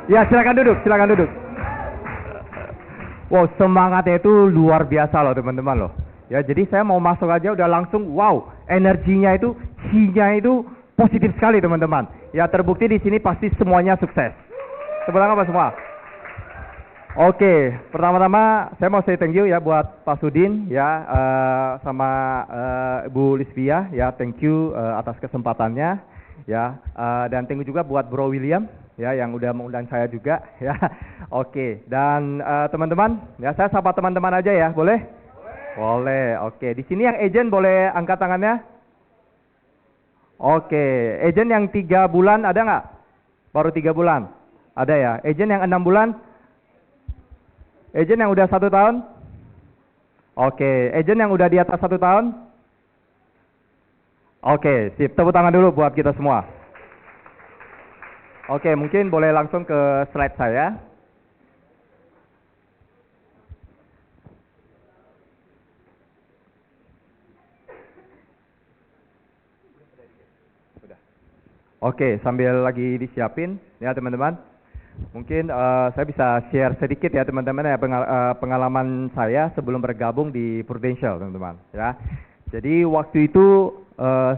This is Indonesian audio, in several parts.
Ya, silakan duduk, silakan duduk. Wow, semangatnya itu luar biasa loh teman-teman loh. Ya, jadi saya mau masuk aja udah langsung wow, energinya itu, chi-nya itu positif sekali teman-teman. Ya, terbukti di sini pasti semuanya sukses. Tepuk tangan apa semua? Oke, pertama-tama saya mau say thank you ya buat Pak Sudin ya sama Bu Lisvia ya, thank you atas kesempatannya ya, dan thank you juga buat Bro William ya yang udah mengundang saya juga ya. Oke, dan teman-teman ya, saya sapa teman-teman aja ya, boleh? Boleh. Oke, di sini yang agent boleh angkat tangannya. Oke, agent yang 3 bulan ada nggak? Baru 3 bulan? Ada ya. Agent yang 6 bulan? Agent yang udah 1 tahun? Oke, agent yang udah di atas 1 tahun? Oke, sip. Tepuk tangan dulu buat kita semua. Oke, mungkin boleh langsung ke slide saya. Oke, sambil lagi disiapin ya teman-teman. Mungkin saya bisa share sedikit ya teman-teman ya pengalaman saya sebelum bergabung di Prudential teman-teman ya. Jadi waktu itu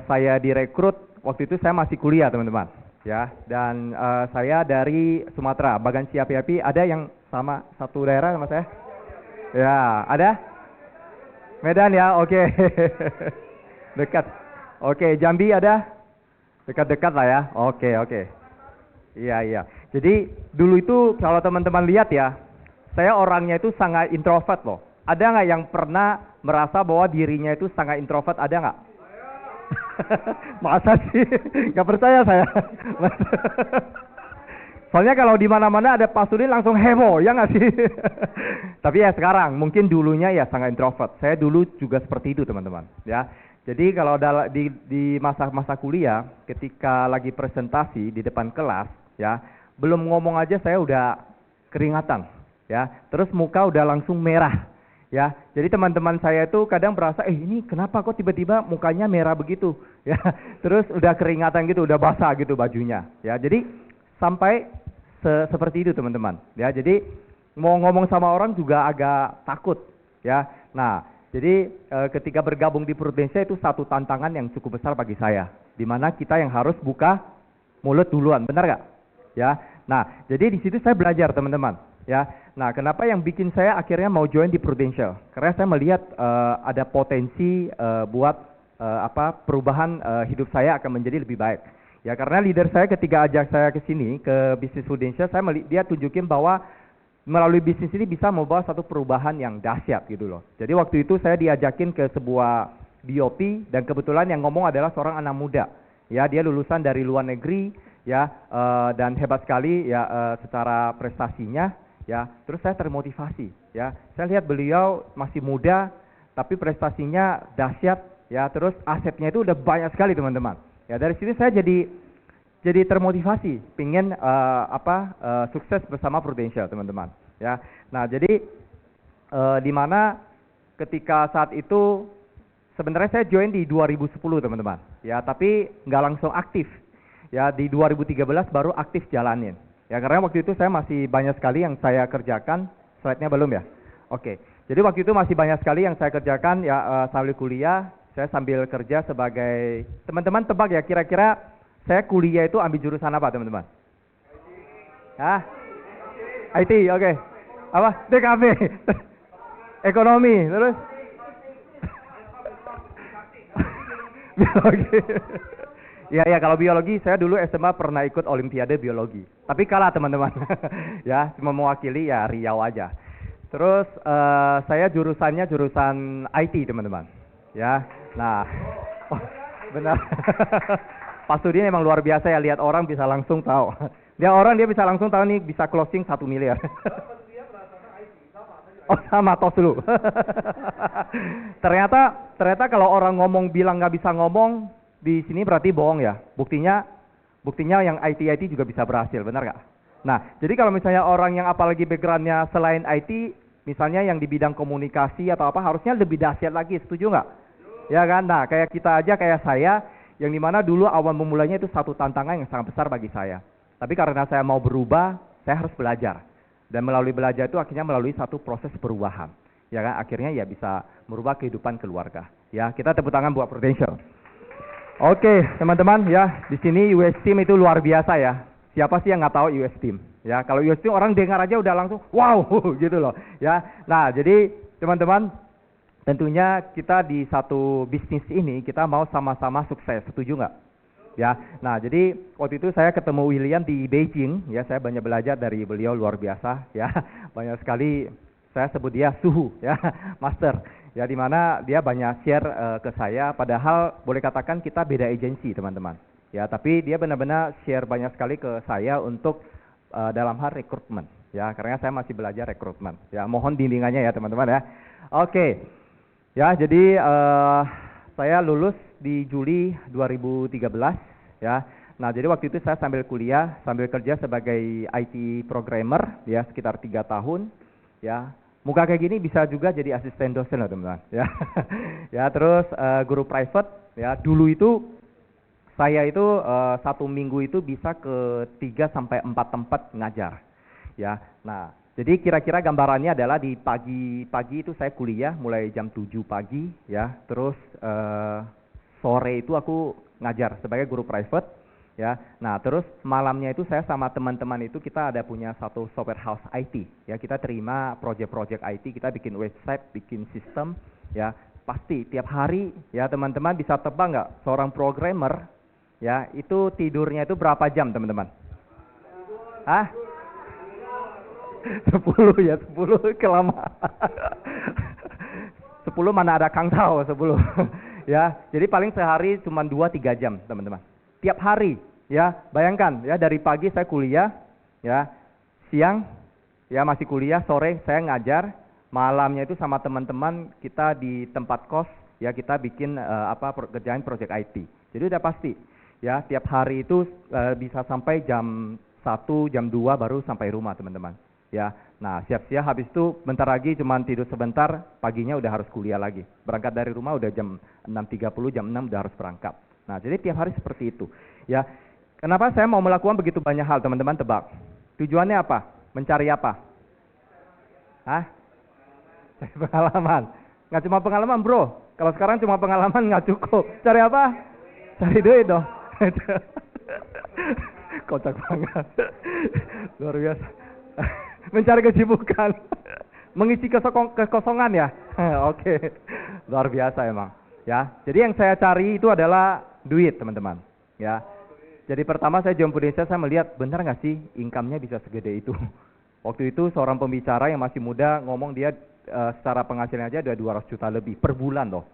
saya direkrut, waktu itu saya masih kuliah teman-teman ya, dan saya dari Sumatera, Bagan Siapi-api. Ada yang sama satu daerah sama saya? Ya, ada? Medan ya, oke. Dekat. Oke, Jambi ada? Dekat-dekat lah ya. Oke. Iya. Jadi dulu itu kalau teman-teman lihat ya, saya orangnya itu sangat introvert loh. Ada nggak yang pernah merasa bahwa dirinya itu sangat introvert? Ada nggak? Masa sih? Nggak percaya saya. Soalnya kalau di mana-mana ada Pak Sudin langsung heboh, ya nggak sih? Tapi ya sekarang, mungkin dulunya ya sangat introvert. Saya dulu juga seperti itu teman-teman. Ya. Jadi kalau di masa-masa kuliah, ketika lagi presentasi di depan kelas, ya belum ngomong aja saya udah keringatan, ya. Terus muka udah langsung merah, ya. Jadi teman-teman saya itu kadang berasa, ini kenapa kok tiba-tiba mukanya merah begitu, ya. Terus udah keringatan gitu, udah basah gitu bajunya, ya. Jadi sampai seperti itu teman-teman, ya. Jadi mau ngomong sama orang juga agak takut, ya. Nah, jadi ketika bergabung di Prudential itu satu tantangan yang cukup besar bagi saya, di mana kita yang harus buka mulut duluan, benar nggak? Ya, nah jadi di situ saya belajar teman-teman. Ya, nah kenapa yang bikin saya akhirnya mau join di Prudential? Karena saya melihat ada potensi buat perubahan hidup saya akan menjadi lebih baik. Ya, karena leader saya ketika ajak saya ke sini ke bisnis Prudential, dia tunjukin bahwa melalui bisnis ini bisa membawa satu perubahan yang dahsyat gitu loh. Jadi waktu itu saya diajakin ke sebuah BOP dan kebetulan yang ngomong adalah seorang anak muda. Ya, dia lulusan dari luar negeri ya, dan hebat sekali ya secara prestasinya ya. Terus saya termotivasi ya. Saya lihat beliau masih muda tapi prestasinya dahsyat ya, terus asetnya itu udah banyak sekali teman-teman. Ya, dari sini saya jadi termotivasi, pingin sukses bersama Prudential teman-teman. Ya, nah jadi di mana ketika saat itu sebenarnya saya join di 2010 teman-teman. Ya, tapi nggak langsung aktif. Ya, di 2013 baru aktif jalanin. Ya, karena waktu itu saya masih banyak sekali yang saya kerjakan. Slide-nya belum ya? Oke. Jadi waktu itu masih banyak sekali yang saya kerjakan ya, sambil kuliah, saya sambil kerja sebagai, teman-teman tebak ya kira-kira saya kuliah itu ambil jurusan apa teman-teman? Hah? IT, oke. Apa? DKV. Ekonomi, terus? Biologi. Ya, kalau biologi saya dulu SMA pernah ikut Olimpiade biologi. Tapi kalah teman-teman. Ya, cuma mewakili ya Riau aja. Terus saya jurusannya jurusan IT teman-teman. Ya, nah, benar. Pak Sudin emang luar biasa ya, lihat orang bisa langsung tahu. Dia bisa langsung tahu nih bisa closing 1 miliar. Oh sama, tos dulu. ternyata kalau orang ngomong bilang nggak bisa ngomong di sini berarti bohong ya. Buktinya yang IT juga bisa berhasil, benar nggak? Nah, jadi kalau misalnya orang yang apalagi backgroundnya selain IT, misalnya yang di bidang komunikasi atau apa, harusnya lebih dahsyat lagi, setuju nggak? Ya kan? Nah, kayak kita aja, kayak saya, yang dimana dulu awal memulainya itu satu tantangan yang sangat besar bagi saya. Tapi karena saya mau berubah, saya harus belajar. Dan melalui belajar itu akhirnya melalui satu proses perubahan. Ya kan, akhirnya ya bisa merubah kehidupan keluarga. Ya, kita tepuk tangan buat Prudential. Oke, teman-teman ya, di sini US Team itu luar biasa ya. Siapa sih yang nggak tahu US Team? Ya, kalau US Team orang dengar aja udah langsung wow gitu loh. Ya, nah jadi teman-teman tentunya kita di satu bisnis ini kita mau sama-sama sukses, setuju nggak? Ya, nah jadi waktu itu saya ketemu William di Beijing, ya saya banyak belajar dari beliau luar biasa, ya banyak sekali saya sebut dia suhu, ya master, ya dimana dia banyak share ke saya, padahal boleh katakan kita beda agensi teman-teman, ya tapi dia benar-benar share banyak sekali ke saya untuk dalam hal rekrutmen, ya karena saya masih belajar rekrutmen, ya mohon bimbingannya ya teman-teman ya. Oke, ya jadi saya lulus di Juli 2013 ya. Nah, jadi waktu itu saya sambil kuliah, sambil kerja sebagai IT programmer ya sekitar 3 tahun ya. Muka kayak gini bisa juga jadi asisten dosen loh teman-teman ya. Ya, terus guru private ya. Dulu itu saya itu 1 minggu itu bisa ke 3 sampai 4 tempat ngajar. Ya. Nah, jadi kira-kira gambarannya adalah di pagi itu saya kuliah mulai jam 7 pagi ya. Terus sore itu aku ngajar sebagai guru private ya. Nah, terus malamnya itu saya sama teman-teman itu kita ada punya satu software house IT ya. Kita terima project-project IT, kita bikin website, bikin sistem ya. Pasti tiap hari ya teman-teman bisa tebak nggak seorang programmer ya itu tidurnya itu berapa jam teman-teman? Hah? 10 ya, 10 kelamaan. 10 mana ada Kang Tao 10. Ya, jadi paling sehari cuma 2-3 jam, teman-teman. Tiap hari, ya, bayangkan ya dari pagi saya kuliah, ya, siang ya masih kuliah, sore saya ngajar, malamnya itu sama teman-teman kita di tempat kos, ya kita bikin kerjaan project IT. Jadi udah pasti, ya tiap hari itu bisa sampai jam 1, jam 2 baru sampai rumah, teman-teman. Ya, nah siap-siap habis itu bentar lagi cuman tidur sebentar, paginya udah harus kuliah lagi. Berangkat dari rumah udah jam 6.30, jam 6 udah harus berangkat. Nah, jadi tiap hari seperti itu. Ya, kenapa saya mau melakukan begitu banyak hal, teman-teman tebak? Tujuannya apa? Mencari apa? Hah? Cari pengalaman. Nggak cuma pengalaman, bro. Kalau sekarang cuma pengalaman nggak cukup. Cari apa? Cari duit dong. Kocak banget. Luar biasa. Mencari kesibukan, mengisi kekosongan ya. Oke, luar biasa emang. Ya, jadi yang saya cari itu adalah duit, teman-teman. Ya, jadi pertama saya join Prudential, saya melihat benar nggak sih income-nya bisa segede itu. Waktu itu seorang pembicara yang masih muda ngomong dia secara penghasilan aja ada 200 juta lebih per bulan loh.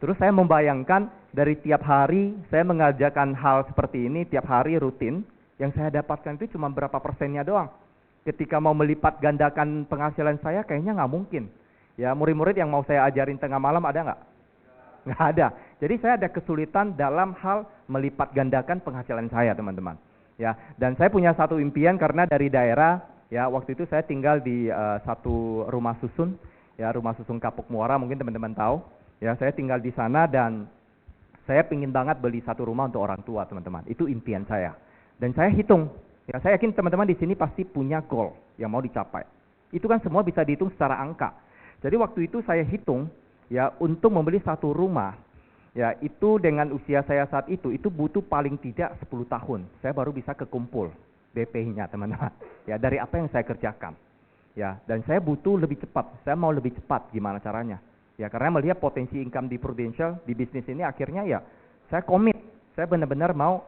Terus saya membayangkan dari tiap hari saya mengajarkan hal seperti ini tiap hari rutin, yang saya dapatkan itu cuma berapa persennya doang. Ketika mau melipat gandakan penghasilan saya kayaknya nggak mungkin. Ya murid-murid yang mau saya ajarin tengah malam ada nggak? Nggak ada. Jadi saya ada kesulitan dalam hal melipat gandakan penghasilan saya, teman-teman. Ya, dan saya punya satu impian karena dari daerah, ya waktu itu saya tinggal di satu rumah susun, ya rumah susun Kapuk Muara, mungkin teman-teman tahu. Ya saya tinggal di sana dan saya pingin banget beli satu rumah untuk orang tua, teman-teman. Itu impian saya. Dan saya hitung. Ya, saya yakin teman-teman di sini pasti punya goal yang mau dicapai. Itu kan semua bisa dihitung secara angka. Jadi waktu itu saya hitung, ya untuk membeli satu rumah, ya itu dengan usia saya saat itu butuh paling tidak 10 tahun. Saya baru bisa kekumpul DP-nya, teman-teman. Ya dari apa yang saya kerjakan. Ya, dan saya butuh lebih cepat. Saya mau lebih cepat, gimana caranya? Ya karena melihat potensi income di Prudential di bisnis ini, akhirnya ya saya komit. Saya benar-benar mau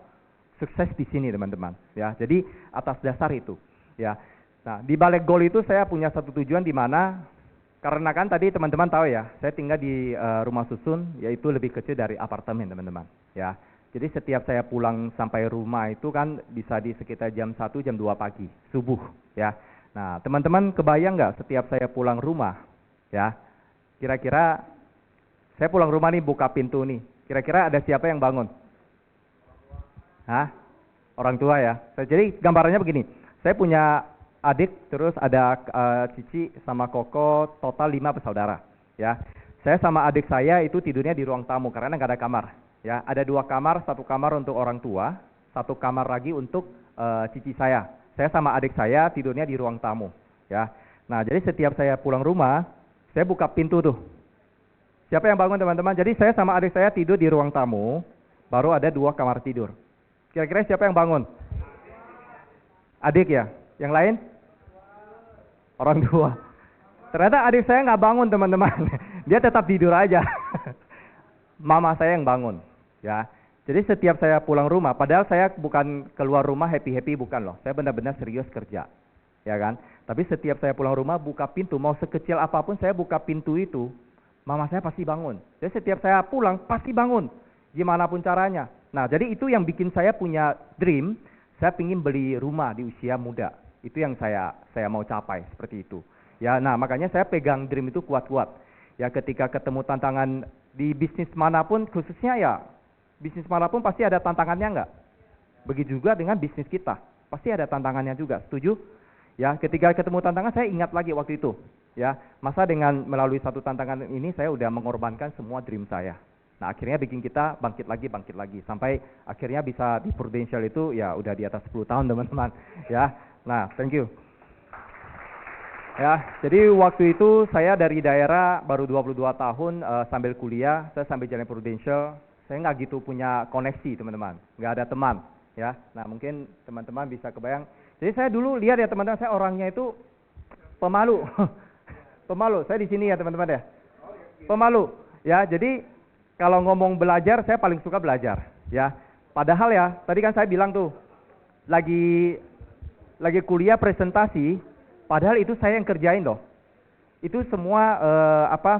sukses di sini, teman-teman. Ya, jadi atas dasar itu. Ya, nah di balik goal itu saya punya satu tujuan di mana karena kan tadi teman-teman tahu ya, saya tinggal di rumah susun, yaitu lebih kecil dari apartemen, teman-teman. Ya, jadi setiap saya pulang sampai rumah itu kan bisa di sekitar jam 1, jam 2 pagi, subuh. Ya, nah teman-teman kebayang nggak setiap saya pulang rumah, ya, kira-kira saya pulang rumah nih buka pintu nih, kira-kira ada siapa yang bangun? Hah? Orang tua ya. Jadi gambarannya begini, saya punya adik, terus ada Cici sama Koko, total 5 bersaudara. Ya, saya sama adik saya itu tidurnya di ruang tamu karena nggak ada kamar. Ya, ada 2 kamar, 1 kamar untuk orang tua, 1 kamar lagi untuk Cici saya Saya sama adik saya tidurnya di ruang tamu, ya. Nah, jadi setiap saya pulang rumah, saya buka pintu tuh. Siapa yang bangun teman-teman? Jadi saya sama adik saya tidur di ruang tamu, baru ada 2 kamar tidur. Kira-kira siapa yang bangun? Adik ya? Yang lain? Orang tua. Ternyata adik saya nggak bangun teman-teman. Dia tetap tidur aja. Mama saya yang bangun, ya. Jadi setiap saya pulang rumah, padahal saya bukan keluar rumah happy-happy, bukan loh. Saya benar-benar serius kerja, ya kan. Tapi setiap saya pulang rumah, buka pintu, mau sekecil apapun saya buka pintu itu, mama saya pasti bangun. Jadi setiap saya pulang, pasti bangun, gimana pun caranya. Nah, jadi itu yang bikin saya punya dream, saya ingin beli rumah di usia muda. Itu yang saya mau capai, seperti itu. Ya, nah makanya saya pegang dream itu kuat-kuat. Ya, ketika ketemu tantangan di bisnis manapun, khususnya ya, bisnis manapun pasti ada tantangannya enggak? Begitu juga dengan bisnis kita, pasti ada tantangannya juga, setuju? Ya, ketika ketemu tantangan saya ingat lagi waktu itu, ya, masa dengan melalui satu tantangan ini saya udah mengorbankan semua dream saya. Nah, akhirnya bikin kita bangkit lagi, sampai akhirnya bisa di Prudential itu ya udah di atas 10 tahun teman-teman, ya. Nah, thank you. Ya, jadi waktu itu saya dari daerah baru 22 tahun sambil kuliah, saya sambil jalan Prudential. Saya nggak gitu punya koneksi teman-teman, nggak ada teman, ya. Nah, mungkin teman-teman bisa kebayang. Jadi saya dulu lihat ya teman-teman, saya orangnya itu pemalu, pemalu. Saya di sini ya teman-teman ya, pemalu. Ya, jadi kalau ngomong belajar, saya paling suka belajar, ya. Padahal ya, tadi kan saya bilang tuh, lagi kuliah presentasi, padahal itu saya yang kerjain loh. Itu semua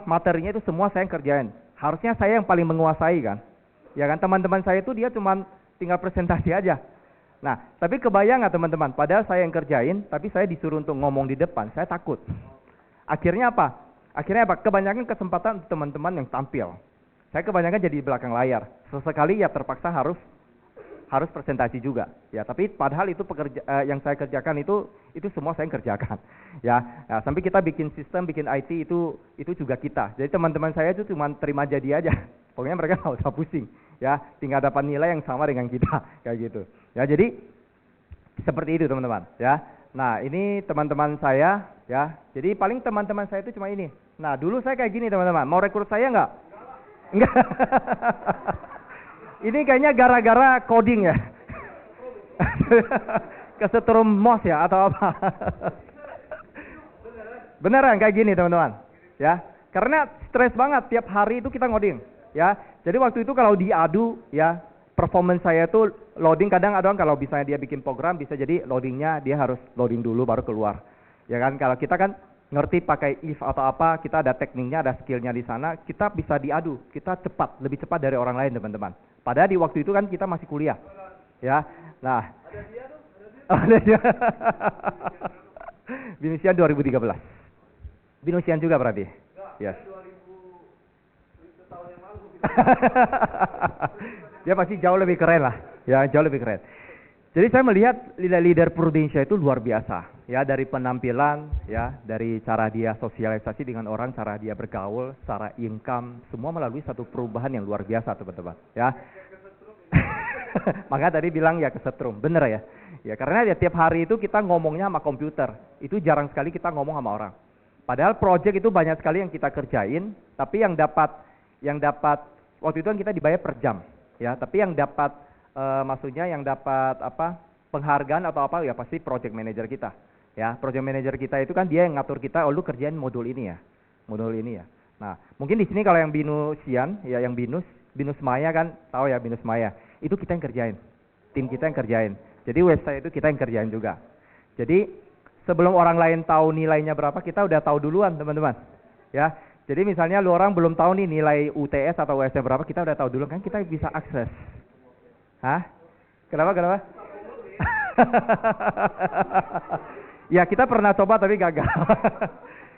materinya itu semua saya yang kerjain. Harusnya saya yang paling menguasai kan. Ya kan, teman-teman saya itu dia cuma tinggal presentasi aja. Nah, tapi kebayang nggak teman-teman, padahal saya yang kerjain, tapi saya disuruh untuk ngomong di depan, saya takut. Akhirnya apa? Kebanyakan kesempatan teman-teman yang tampil. Saya kebanyakan jadi di belakang layar. Sesekali ya terpaksa harus presentasi juga. Ya, tapi padahal itu yang saya kerjakan itu semua saya yang kerjakan. Ya, nah, sampai kita bikin sistem, bikin IT itu juga kita. Jadi teman-teman saya itu cuma terima jadi aja. Pokoknya mereka nggak usah pusing. Ya, tinggal dapat nilai yang sama dengan kita, kayak gitu. Ya, jadi seperti itu teman-teman. Ya, nah ini teman-teman saya. Ya, jadi paling teman-teman saya itu cuma ini. Nah, dulu saya kayak gini teman-teman. Mau rekrut saya nggak? Enggak. Ini kayaknya gara-gara coding ya. Kesetrum MOS ya atau apa? Beneran kayak gini teman-teman. Ya, karena stres banget tiap hari itu kita ngoding. Ya, jadi waktu itu kalau diadu ya, performance saya itu loading kadang ada kalau misalnya dia bikin program bisa jadi loadingnya dia harus loading dulu baru keluar. Ya kan, kalau kita kan ngerti pakai if atau apa, kita ada tekniknya, ada skillnya di sana, kita bisa diadu, kita lebih cepat dari orang lain teman-teman. Padahal di waktu itu kan kita masih kuliah, ya. Nah, ada dia. Binisian 2013. Binisian juga berarti. Yes. Dia pasti jauh lebih keren lah, ya jauh lebih keren. Jadi saya melihat leader Prudential itu luar biasa, ya dari penampilan, ya dari cara dia sosialisasi dengan orang, cara dia bergaul, cara income, semua melalui satu perubahan yang luar biasa teman-teman, ya. Maka tadi bilang ya kesetrum, bener ya, ya karena ya tiap hari itu kita ngomongnya sama komputer, itu jarang sekali kita ngomong sama orang. Padahal project itu banyak sekali yang kita kerjain, tapi yang dapat waktu itu kan kita dibayar per jam, ya. Tapi yang dapat maksudnya yang dapat penghargaan atau apa ya pasti project manager kita, ya. Project manager kita itu kan dia yang ngatur kita, oh lu kerjain modul ini ya. Nah, mungkin di sini kalau yang Binusian ya, yang Binus Maya kan tahu ya, Binus Maya. Itu kita yang kerjain. Tim kita yang kerjain. Jadi website itu kita yang kerjain juga. Jadi sebelum orang lain tahu nilainya berapa, kita udah tahu duluan, teman-teman. Ya. Jadi misalnya lu orang belum tahu nih nilai UTS atau USM berapa, kita udah tahu dulu kan, kita bisa akses. Hah? Kenapa? Ya kita pernah coba tapi gagal.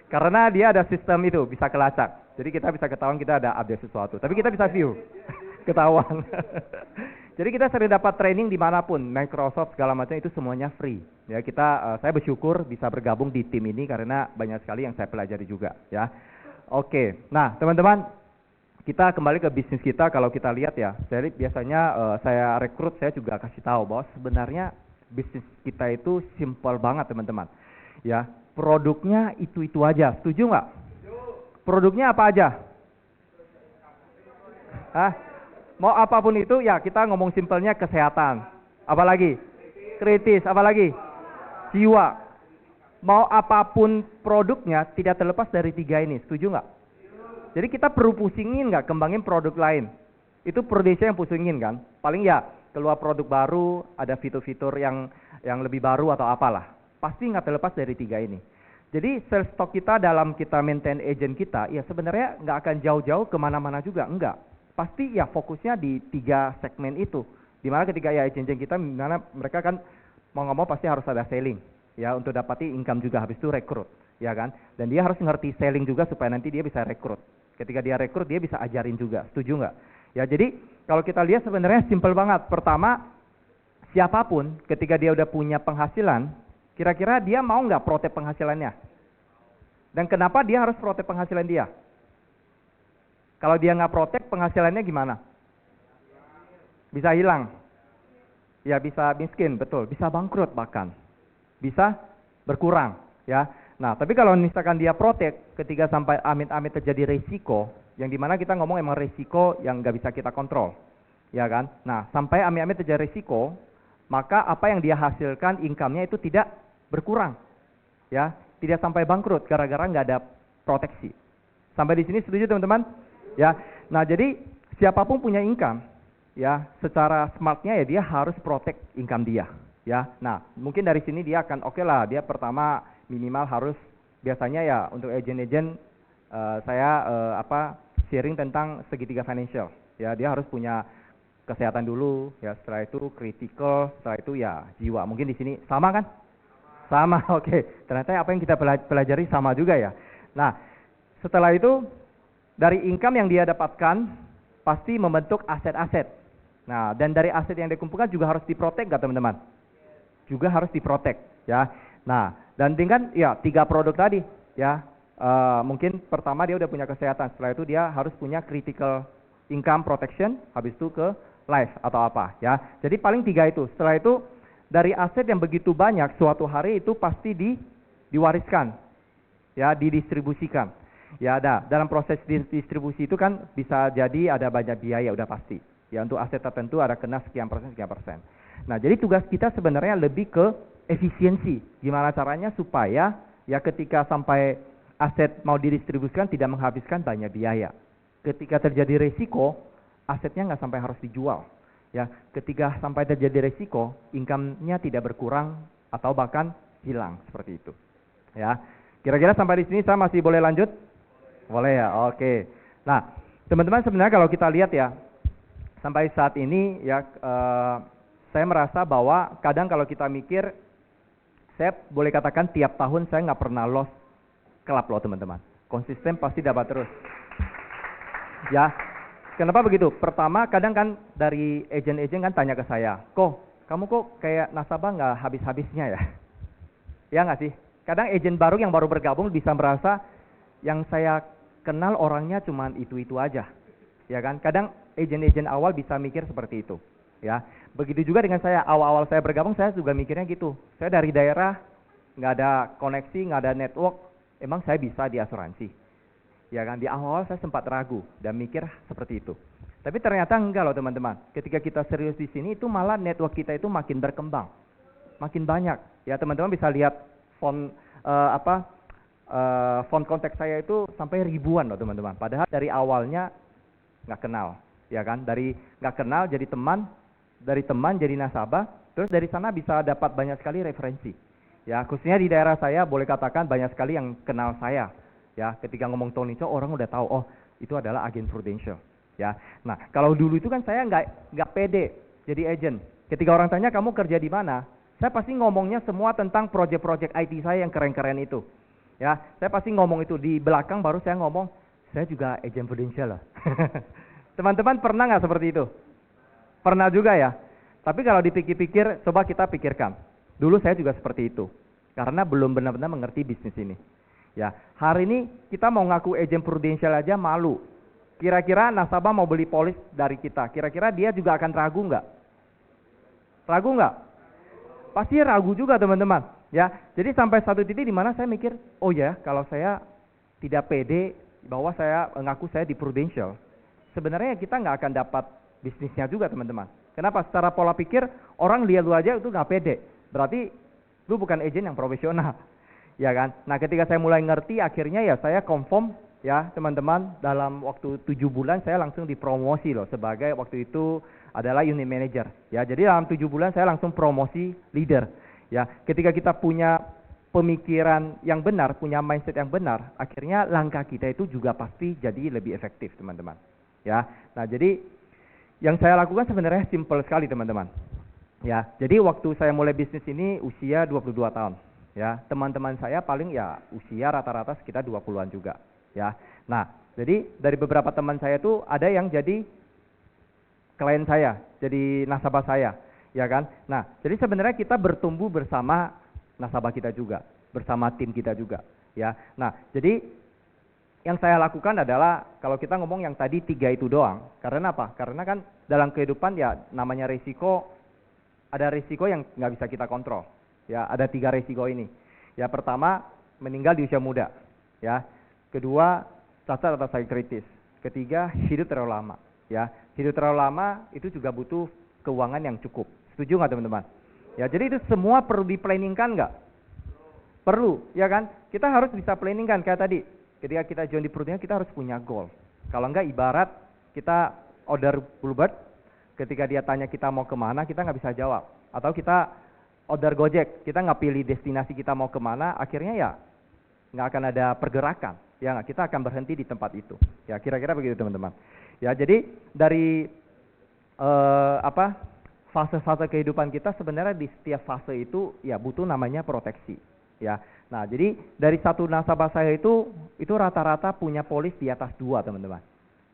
Karena dia ada sistem itu, bisa kelacak. Jadi kita bisa ketahuan kita ada update sesuatu. Tapi kita bisa view, ketahuan. Jadi kita sering dapat training dimanapun, Microsoft segala macam itu semuanya free. Ya saya bersyukur bisa bergabung di tim ini karena banyak sekali yang saya pelajari juga. Ya, oke. Nah teman-teman, kita kembali ke bisnis kita. Kalau kita lihat ya, biasanya saya rekrut, saya juga kasih tahu bahwa sebenarnya bisnis kita itu simple banget teman-teman. Ya, produknya itu aja. Setuju nggak? Produknya apa aja? Mau apapun itu ya kita ngomong simpelnya kesehatan. Apalagi? Kritis, apalagi? Jiwa. Mau apapun produknya tidak terlepas dari 3 ini. Setuju nggak? Jadi kita perlu pusingin nggak kembangin produk lain. Itu Prudensia yang pusingin kan. Paling ya keluar produk baru, ada fitur-fitur yang lebih baru atau apalah. Pasti nggak terlepas dari 3 ini. Jadi sales stock kita dalam kita maintain agent kita, ya sebenarnya nggak akan jauh-jauh kemana-mana juga, enggak. Pasti ya fokusnya di 3 segmen itu. Dimana ketika ya agent kita, dimana mereka kan mau nggak mau pasti harus ada selling, ya untuk dapati income juga, habis itu rekrut, ya kan. Dan dia harus ngerti selling juga supaya nanti dia bisa rekrut. Ketika dia rekrut dia bisa ajarin juga, setuju nggak? Ya jadi kalau kita lihat sebenarnya simple banget. Pertama, siapapun ketika dia udah punya penghasilan, kira-kira dia mau nggak protect penghasilannya? Dan kenapa dia harus protect penghasilan dia? Kalau dia nggak protect penghasilannya gimana? Bisa hilang. Ya bisa miskin, betul. Bisa bangkrut bahkan. Bisa berkurang. Ya. Nah tapi kalau misalkan dia protect, ketika sampai amit-amit terjadi resiko, yang dimana kita ngomong emang resiko yang nggak bisa kita kontrol. Ya kan? Nah sampai amit-amit terjadi resiko, maka apa yang dia hasilkan income-nya itu tidak berkurang, ya, tidak sampai bangkrut gara-gara nggak ada proteksi. Sampai di sini setuju teman-teman? Ya, nah jadi siapapun punya income, ya, secara smartnya ya dia harus protect income dia, ya. Nah mungkin dari sini dia akan oke lah, dia pertama minimal harus biasanya ya untuk agent-agent saya sharing tentang segitiga financial, ya, dia harus punya kesehatan dulu, ya, setelah itu critical, setelah itu ya jiwa. Mungkin di sini sama kan? Sama, oke. Ternyata apa yang kita pelajari sama juga ya. Nah, setelah itu dari income yang dia dapatkan pasti membentuk aset-aset. Nah, dan dari aset yang dikumpulkan juga harus diprotek nggak teman-teman? Juga harus diprotek, ya. Nah, dan dengan ya 3 produk tadi, ya. Mungkin pertama dia udah punya kesehatan, setelah itu dia harus punya critical income protection, habis itu ke life atau apa, ya. Jadi paling 3 itu. Setelah itu dari aset yang begitu banyak, suatu hari itu pasti diwariskan, ya, didistribusikan. Ya ada, dalam proses distribusi itu kan bisa jadi ada banyak biaya, udah pasti. Ya untuk aset tertentu ada kena sekian persen. Nah jadi tugas kita sebenarnya lebih ke efisiensi. Gimana caranya supaya ya ketika sampai aset mau didistribusikan tidak menghabiskan banyak biaya. Ketika terjadi resiko, asetnya nggak sampai harus dijual. Ya, ketika sampai terjadi resiko, income-nya tidak berkurang atau bahkan hilang seperti itu. Ya, kira-kira sampai di sini saya masih boleh lanjut? Boleh ya, oke. Nah, teman-teman sebenarnya kalau kita lihat ya, sampai saat ini ya, saya merasa bahwa kadang kalau kita mikir, saya boleh katakan tiap tahun saya nggak pernah loss club loh teman-teman. Konsisten pasti dapat terus. Ya. Kenapa begitu? Pertama, kadang kan dari agent-agent kan tanya ke saya, kamu kok kayak nasabah nggak habis-habisnya ya? Ya nggak sih? Kadang agent baru yang baru bergabung bisa merasa yang saya kenal orangnya cuman itu-itu aja, ya kan? Kadang agent-agent awal bisa mikir seperti itu, ya. Begitu juga dengan saya, awal-awal saya bergabung saya juga mikirnya gitu. Saya dari daerah, nggak ada koneksi, nggak ada network, emang saya bisa di asuransi? Ya kan, di awal saya sempat ragu dan mikir seperti itu. Tapi ternyata enggak loh teman-teman. Ketika kita serius di sini itu malah network kita itu makin berkembang. Makin banyak. Ya teman-teman bisa lihat font font kontak saya itu sampai ribuan loh teman-teman. Padahal dari awalnya nggak kenal. Ya kan, dari nggak kenal jadi teman, dari teman jadi nasabah, terus dari sana bisa dapat banyak sekali referensi. Ya, khususnya di daerah saya boleh katakan banyak sekali yang kenal saya. Ya, ketika ngomong Tony Cho orang udah tahu, oh itu adalah agen Prudential. Ya, nah kalau dulu itu kan saya nggak pede jadi agent. Ketika orang tanya kamu kerja di mana, saya pasti ngomongnya semua tentang project-project IT saya yang keren-keren itu. Ya, saya pasti ngomong itu di belakang baru saya ngomong, saya juga agent Prudential loh. Teman-teman pernah nggak seperti itu? Pernah juga ya. Tapi kalau dipikir-pikir, coba kita pikirkan. Dulu saya juga seperti itu, karena belum benar-benar mengerti bisnis ini. Ya, hari ini kita mau ngaku agent Prudential aja malu. Kira-kira nasabah mau beli polis dari kita, kira-kira dia juga akan ragu nggak? Ragu nggak? pasti ragu juga teman-teman. Ya, jadi sampai satu titik di mana saya mikir, oh ya, kalau saya tidak pede bahwa saya ngaku saya di Prudential, sebenarnya kita nggak akan dapat bisnisnya juga teman-teman. Kenapa? Secara pola pikir orang lihat lu aja itu nggak pede, berarti lu bukan agent yang profesional, ya kan? Nah, ketika saya mulai ngerti, akhirnya ya saya confirm ya teman-teman, dalam waktu 7 bulan saya langsung dipromosi loh sebagai waktu itu adalah unit manager. Ya, jadi dalam 7 bulan saya langsung promosi leader. Ya, ketika kita punya pemikiran yang benar, punya mindset yang benar, akhirnya langkah kita itu juga pasti jadi lebih efektif teman-teman. Ya, nah jadi yang saya lakukan sebenarnya simple sekali teman-teman. Ya, jadi waktu saya mulai bisnis ini usia 22 tahun. Ya, teman-teman saya paling ya usia rata-rata sekitar 20-an juga. Ya, nah jadi dari beberapa teman saya itu ada yang jadi klien saya, jadi nasabah saya, ya kan. Nah, jadi sebenarnya kita bertumbuh bersama nasabah kita juga, bersama tim kita juga, ya. Nah, jadi yang saya lakukan adalah kalau kita ngomong yang tadi 3 itu doang, karena apa? Karena kan dalam kehidupan ya namanya risiko, ada risiko yang nggak bisa kita kontrol, ya. Ada 3 risiko ini. Ya, pertama meninggal di usia muda, ya. Kedua, cacat atau sakit kritis. Ketiga, hidup terlalu lama. Ya, hidup terlalu lama itu juga butuh keuangan yang cukup. Setuju nggak teman-teman? Ya, jadi itu semua perlu di-planningkan nggak? Perlu, ya kan? Kita harus bisa planningkan kayak tadi. Ketika kita join di Prudential, kita harus punya goal. Kalau nggak, ibarat kita order Bluebird, ketika dia tanya kita mau kemana, kita nggak bisa jawab. Atau kita order Gojek, kita nggak pilih destinasi kita mau kemana, akhirnya ya nggak akan ada pergerakan. Ya, kita akan berhenti di tempat itu. Ya, kira-kira begitu teman-teman. Ya, jadi dari fase-fase kehidupan kita sebenarnya di setiap fase itu ya butuh namanya proteksi. Ya, nah jadi dari satu nasabah saya itu rata-rata punya polis di atas 2 teman-teman.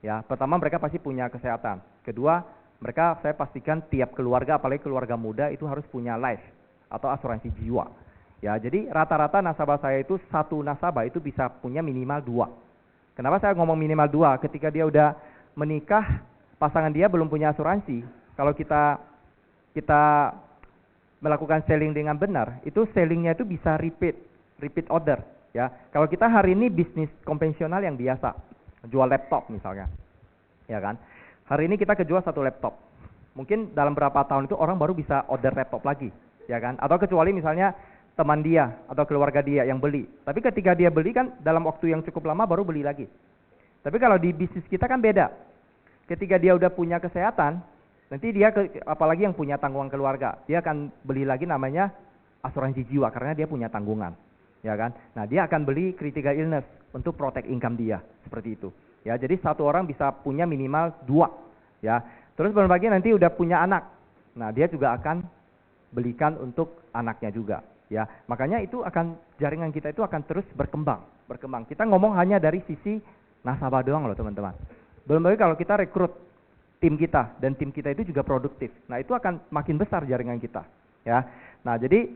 Ya, pertama mereka pasti punya kesehatan. Kedua, mereka saya pastikan tiap keluarga, apalagi keluarga muda itu harus punya life atau asuransi jiwa. Ya, jadi rata-rata nasabah saya itu satu nasabah itu bisa punya minimal 2. Kenapa saya ngomong minimal 2? Ketika dia udah menikah, pasangan dia belum punya asuransi. Kalau kita melakukan selling dengan benar, itu sellingnya itu bisa repeat order. Ya, kalau kita hari ini bisnis konvensional yang biasa, jual laptop misalnya, ya kan? Hari ini kita kejual 1 laptop. Mungkin dalam berapa tahun itu orang baru bisa order laptop lagi, ya kan? Atau kecuali misalnya teman dia atau keluarga dia yang beli. Tapi ketika dia beli kan dalam waktu yang cukup lama baru beli lagi. Tapi kalau di bisnis kita kan beda. Ketika dia udah punya kesehatan, nanti dia apalagi yang punya tanggungan keluarga, dia akan beli lagi namanya asuransi jiwa karena dia punya tanggungan, ya kan? Nah, dia akan beli critical illness untuk protect income dia, seperti itu. Ya, jadi satu orang bisa punya minimal 2, ya. Terus belum lagi nanti udah punya anak. Nah, dia juga akan belikan untuk anaknya juga. Ya, makanya itu akan jaringan kita itu akan terus berkembang. Kita ngomong hanya dari sisi nasabah doang loh teman-teman. Belum lagi kalau kita rekrut tim kita dan tim kita itu juga produktif. Nah, itu akan makin besar jaringan kita. Ya, nah jadi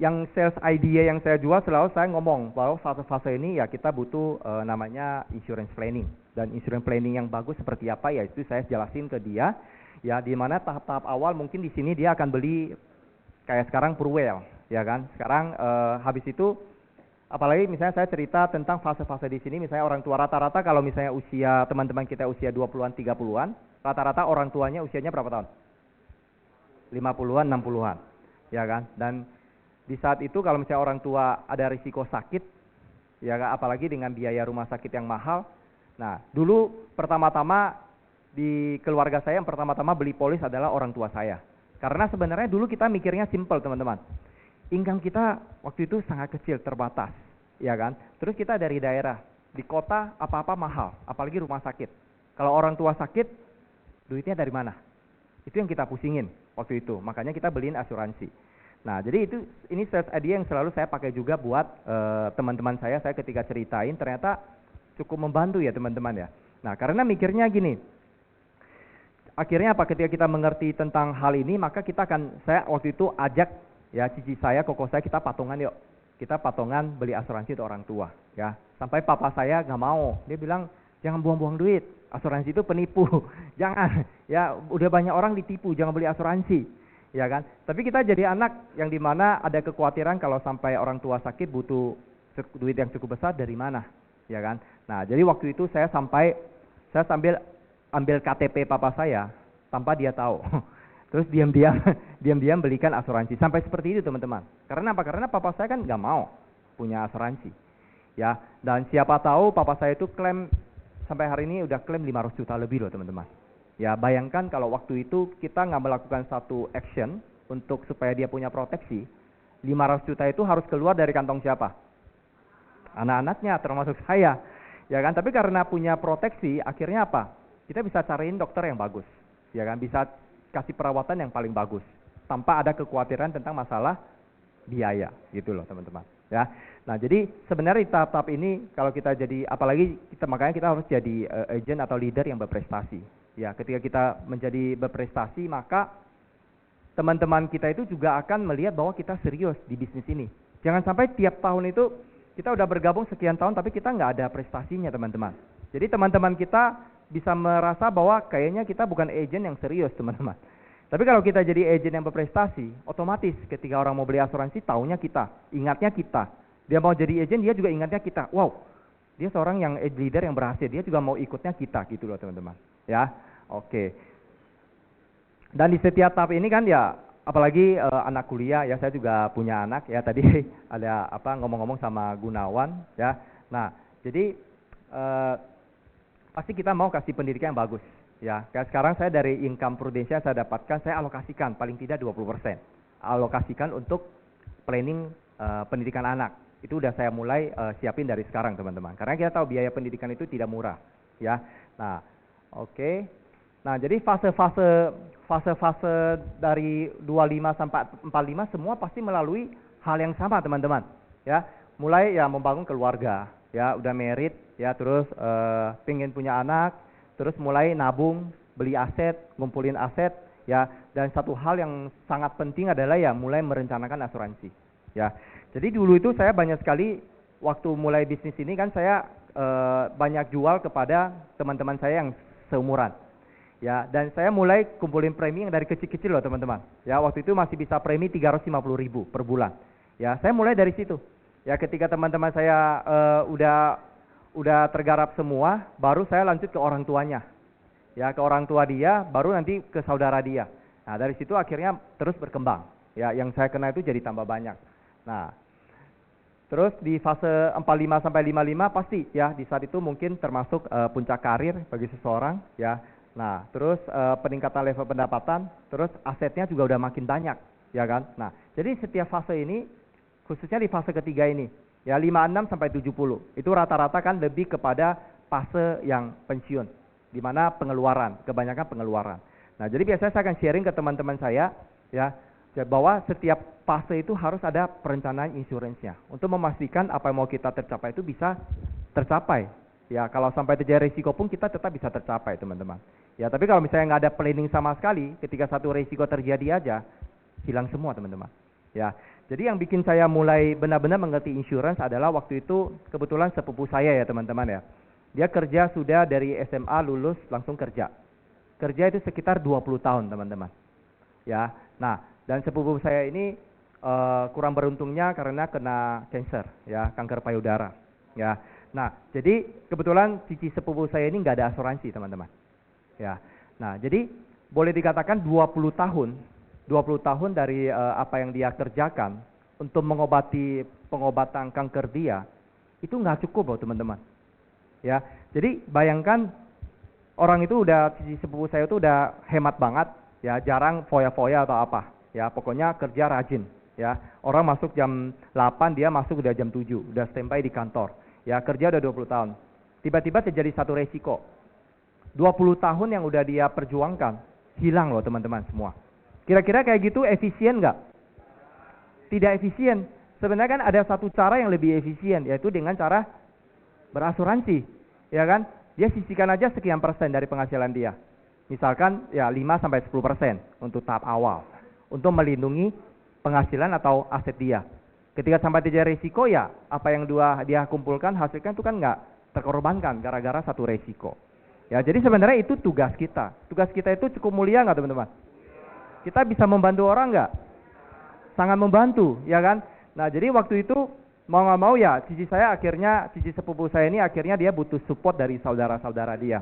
yang sales idea yang saya jual selalu saya ngomong bahwa fase-fase ini ya kita butuh namanya insurance planning. Dan insurance planning yang bagus seperti apa ya itu saya jelasin ke dia. Ya, di mana tahap-tahap awal mungkin di sini dia akan beli kayak sekarang Purwell, ya kan? Sekarang habis itu, apalagi misalnya saya cerita tentang fase-fase di sini, misalnya orang tua rata-rata kalau misalnya usia teman-teman kita usia 20-an, 30-an, rata-rata orang tuanya usianya berapa tahun? 50-an, 60-an, ya kan? Dan di saat itu kalau misalnya orang tua ada risiko sakit, ya kan? Apalagi dengan biaya rumah sakit yang mahal. Nah, dulu pertama-tama di keluarga saya yang pertama-tama beli polis adalah orang tua saya. Karena sebenarnya dulu kita mikirnya simple teman-teman. Income kita waktu itu sangat kecil, terbatas, ya kan? Terus kita dari daerah, di kota apa-apa mahal, apalagi rumah sakit. Kalau orang tua sakit, duitnya dari mana? Itu yang kita pusingin waktu itu. Makanya kita beliin asuransi. Nah, jadi ini sales idea yang selalu saya pakai juga buat teman-teman saya ketika ceritain ternyata cukup membantu ya teman-teman ya. Nah, karena mikirnya gini. Akhirnya apa? Ketika kita mengerti tentang hal ini, maka saya waktu itu ajak ya cici saya, koko saya, kita patungan yuk. Kita patungan beli asuransi untuk orang tua, ya. Sampai papa saya nggak mau, dia bilang jangan buang-buang duit, asuransi itu penipu, jangan. Ya, udah banyak orang ditipu, jangan beli asuransi. ya kan? Tapi kita jadi anak yang dimana ada kekhawatiran kalau sampai orang tua sakit butuh duit yang cukup besar dari mana, ya kan? Nah, jadi waktu itu saya sambil ambil KTP papa saya tanpa dia tahu. Terus diam-diam belikan asuransi. Sampai seperti itu teman-teman. Karena apa? Karena papa saya kan nggak mau punya asuransi. Ya, dan siapa tahu papa saya itu klaim sampai hari ini udah klaim 500 juta lebih loh teman-teman. Ya, bayangkan kalau waktu itu kita nggak melakukan satu action untuk supaya dia punya proteksi, 500 juta itu harus keluar dari kantong siapa? Anak-anaknya, termasuk saya. Ya kan, tapi karena punya proteksi, akhirnya apa? Kita bisa cariin dokter yang bagus. Ya kan, bisa kasih perawatan yang paling bagus tanpa ada kekhawatiran tentang masalah biaya gitu loh teman-teman ya. Nah, jadi sebenarnya di tahap ini kalau kita jadi, apalagi makanya kita harus jadi agent atau leader yang berprestasi ya. Ketika kita menjadi berprestasi, maka teman-teman kita itu juga akan melihat bahwa kita serius di bisnis ini. Jangan sampai tiap tahun itu kita udah bergabung sekian tahun tapi kita nggak ada prestasinya teman-teman. Jadi teman-teman kita bisa merasa bahwa kayaknya kita bukan agent yang serius teman-teman. Tapi kalau kita jadi agent yang berprestasi, otomatis ketika orang mau beli asuransi, taunya kita, ingatnya kita. Dia mau jadi agent, dia juga ingatnya kita. Wow, dia seorang yang leader yang berhasil, dia juga mau ikutnya kita gitu loh teman-teman. Ya, oke. Dan di setiap tahap ini kan ya, apalagi anak kuliah ya, saya juga punya anak ya. Tadi ada ngomong-ngomong sama Gunawan ya. Nah, jadi pasti kita mau kasih pendidikan yang bagus ya. Kayak sekarang saya dari income Prudensia saya dapatkan, saya alokasikan paling tidak 20%. Alokasikan untuk planning pendidikan anak. Itu udah saya mulai siapin dari sekarang teman-teman. Karena kita tahu biaya pendidikan itu tidak murah ya. Nah, oke. Nah, jadi fase-fase dari 25 sampai 45 semua pasti melalui hal yang sama teman-teman ya. Mulai ya membangun keluarga ya, udah married ya, terus pengen punya anak, terus mulai nabung, beli aset, ngumpulin aset ya. Dan satu hal yang sangat penting adalah ya mulai merencanakan asuransi ya. Jadi dulu itu saya banyak sekali waktu mulai bisnis ini kan saya banyak jual kepada teman-teman saya yang seumuran ya. Dan saya mulai kumpulin premi yang dari kecil-kecil loh teman-teman ya. Waktu itu masih bisa premi 350.000 per bulan ya. Saya mulai dari situ ya. Ketika teman-teman saya udah tergarap semua, baru saya lanjut ke orang tuanya ya, ke orang tua dia, baru nanti ke saudara dia. Nah, dari situ akhirnya terus berkembang ya. Yang saya kena itu jadi tambah banyak. Nah, terus di fase 45 sampai 55 pasti ya, di saat itu mungkin termasuk puncak karir bagi seseorang ya. Nah, terus peningkatan level pendapatan, terus asetnya juga udah makin banyak ya kan. Nah, jadi setiap fase ini, khususnya di fase ketiga ini ya, 56 sampai 70 itu rata-rata kan lebih kepada fase yang pensiun, di mana pengeluaran, kebanyakan pengeluaran. Nah, jadi biasanya saya akan sharing ke teman-teman saya ya, bahwa setiap fase itu harus ada perencanaan insuransinya untuk memastikan apa yang mau kita tercapai itu bisa tercapai ya. Kalau sampai terjadi risiko pun kita tetap bisa tercapai teman-teman ya. Tapi kalau misalnya nggak ada planning sama sekali, ketika satu risiko terjadi aja, hilang semua teman-teman ya. Jadi yang bikin saya mulai benar-benar mengerti insurance adalah waktu itu kebetulan sepupu saya ya teman-teman ya. Dia kerja sudah dari SMA lulus langsung kerja. Kerja itu sekitar 20 tahun teman-teman ya. Nah, dan sepupu saya ini kurang beruntungnya karena kena cancer ya, kanker payudara ya. Nah, jadi kebetulan cici sepupu saya ini nggak ada asuransi teman-teman ya. Nah, jadi boleh dikatakan 20 tahun dari apa yang dia kerjakan untuk mengobati pengobatan kanker dia, itu nggak cukup loh teman-teman ya. Jadi bayangkan orang itu udah, cici sepupu saya itu udah hemat banget ya, jarang foya-foya atau apa ya, pokoknya kerja rajin ya. Orang masuk jam 8, dia masuk udah jam 7, udah standby di kantor ya, kerja udah 20 tahun. Tiba-tiba terjadi satu resiko, 20 tahun yang udah dia perjuangkan hilang loh teman-teman semua. Kira-kira kayak gitu efisien nggak? Tidak efisien. Sebenarnya kan ada satu cara yang lebih efisien, yaitu dengan cara berasuransi ya kan. Dia sisihkan aja sekian persen dari penghasilan dia, misalkan ya 5 sampai 10% untuk tahap awal, untuk melindungi penghasilan atau aset dia. Ketika sampai terjadi risiko ya, apa yang dia kumpulkan, hasilkan itu kan nggak terkorbankan gara-gara satu risiko ya. Jadi sebenarnya itu tugas kita. Tugas kita itu cukup mulia nggak teman-teman? Kita bisa membantu orang nggak? Sangat membantu, ya kan? Nah, jadi waktu itu mau nggak mau ya, cici sepupu saya ini akhirnya dia butuh support dari saudara-saudara dia,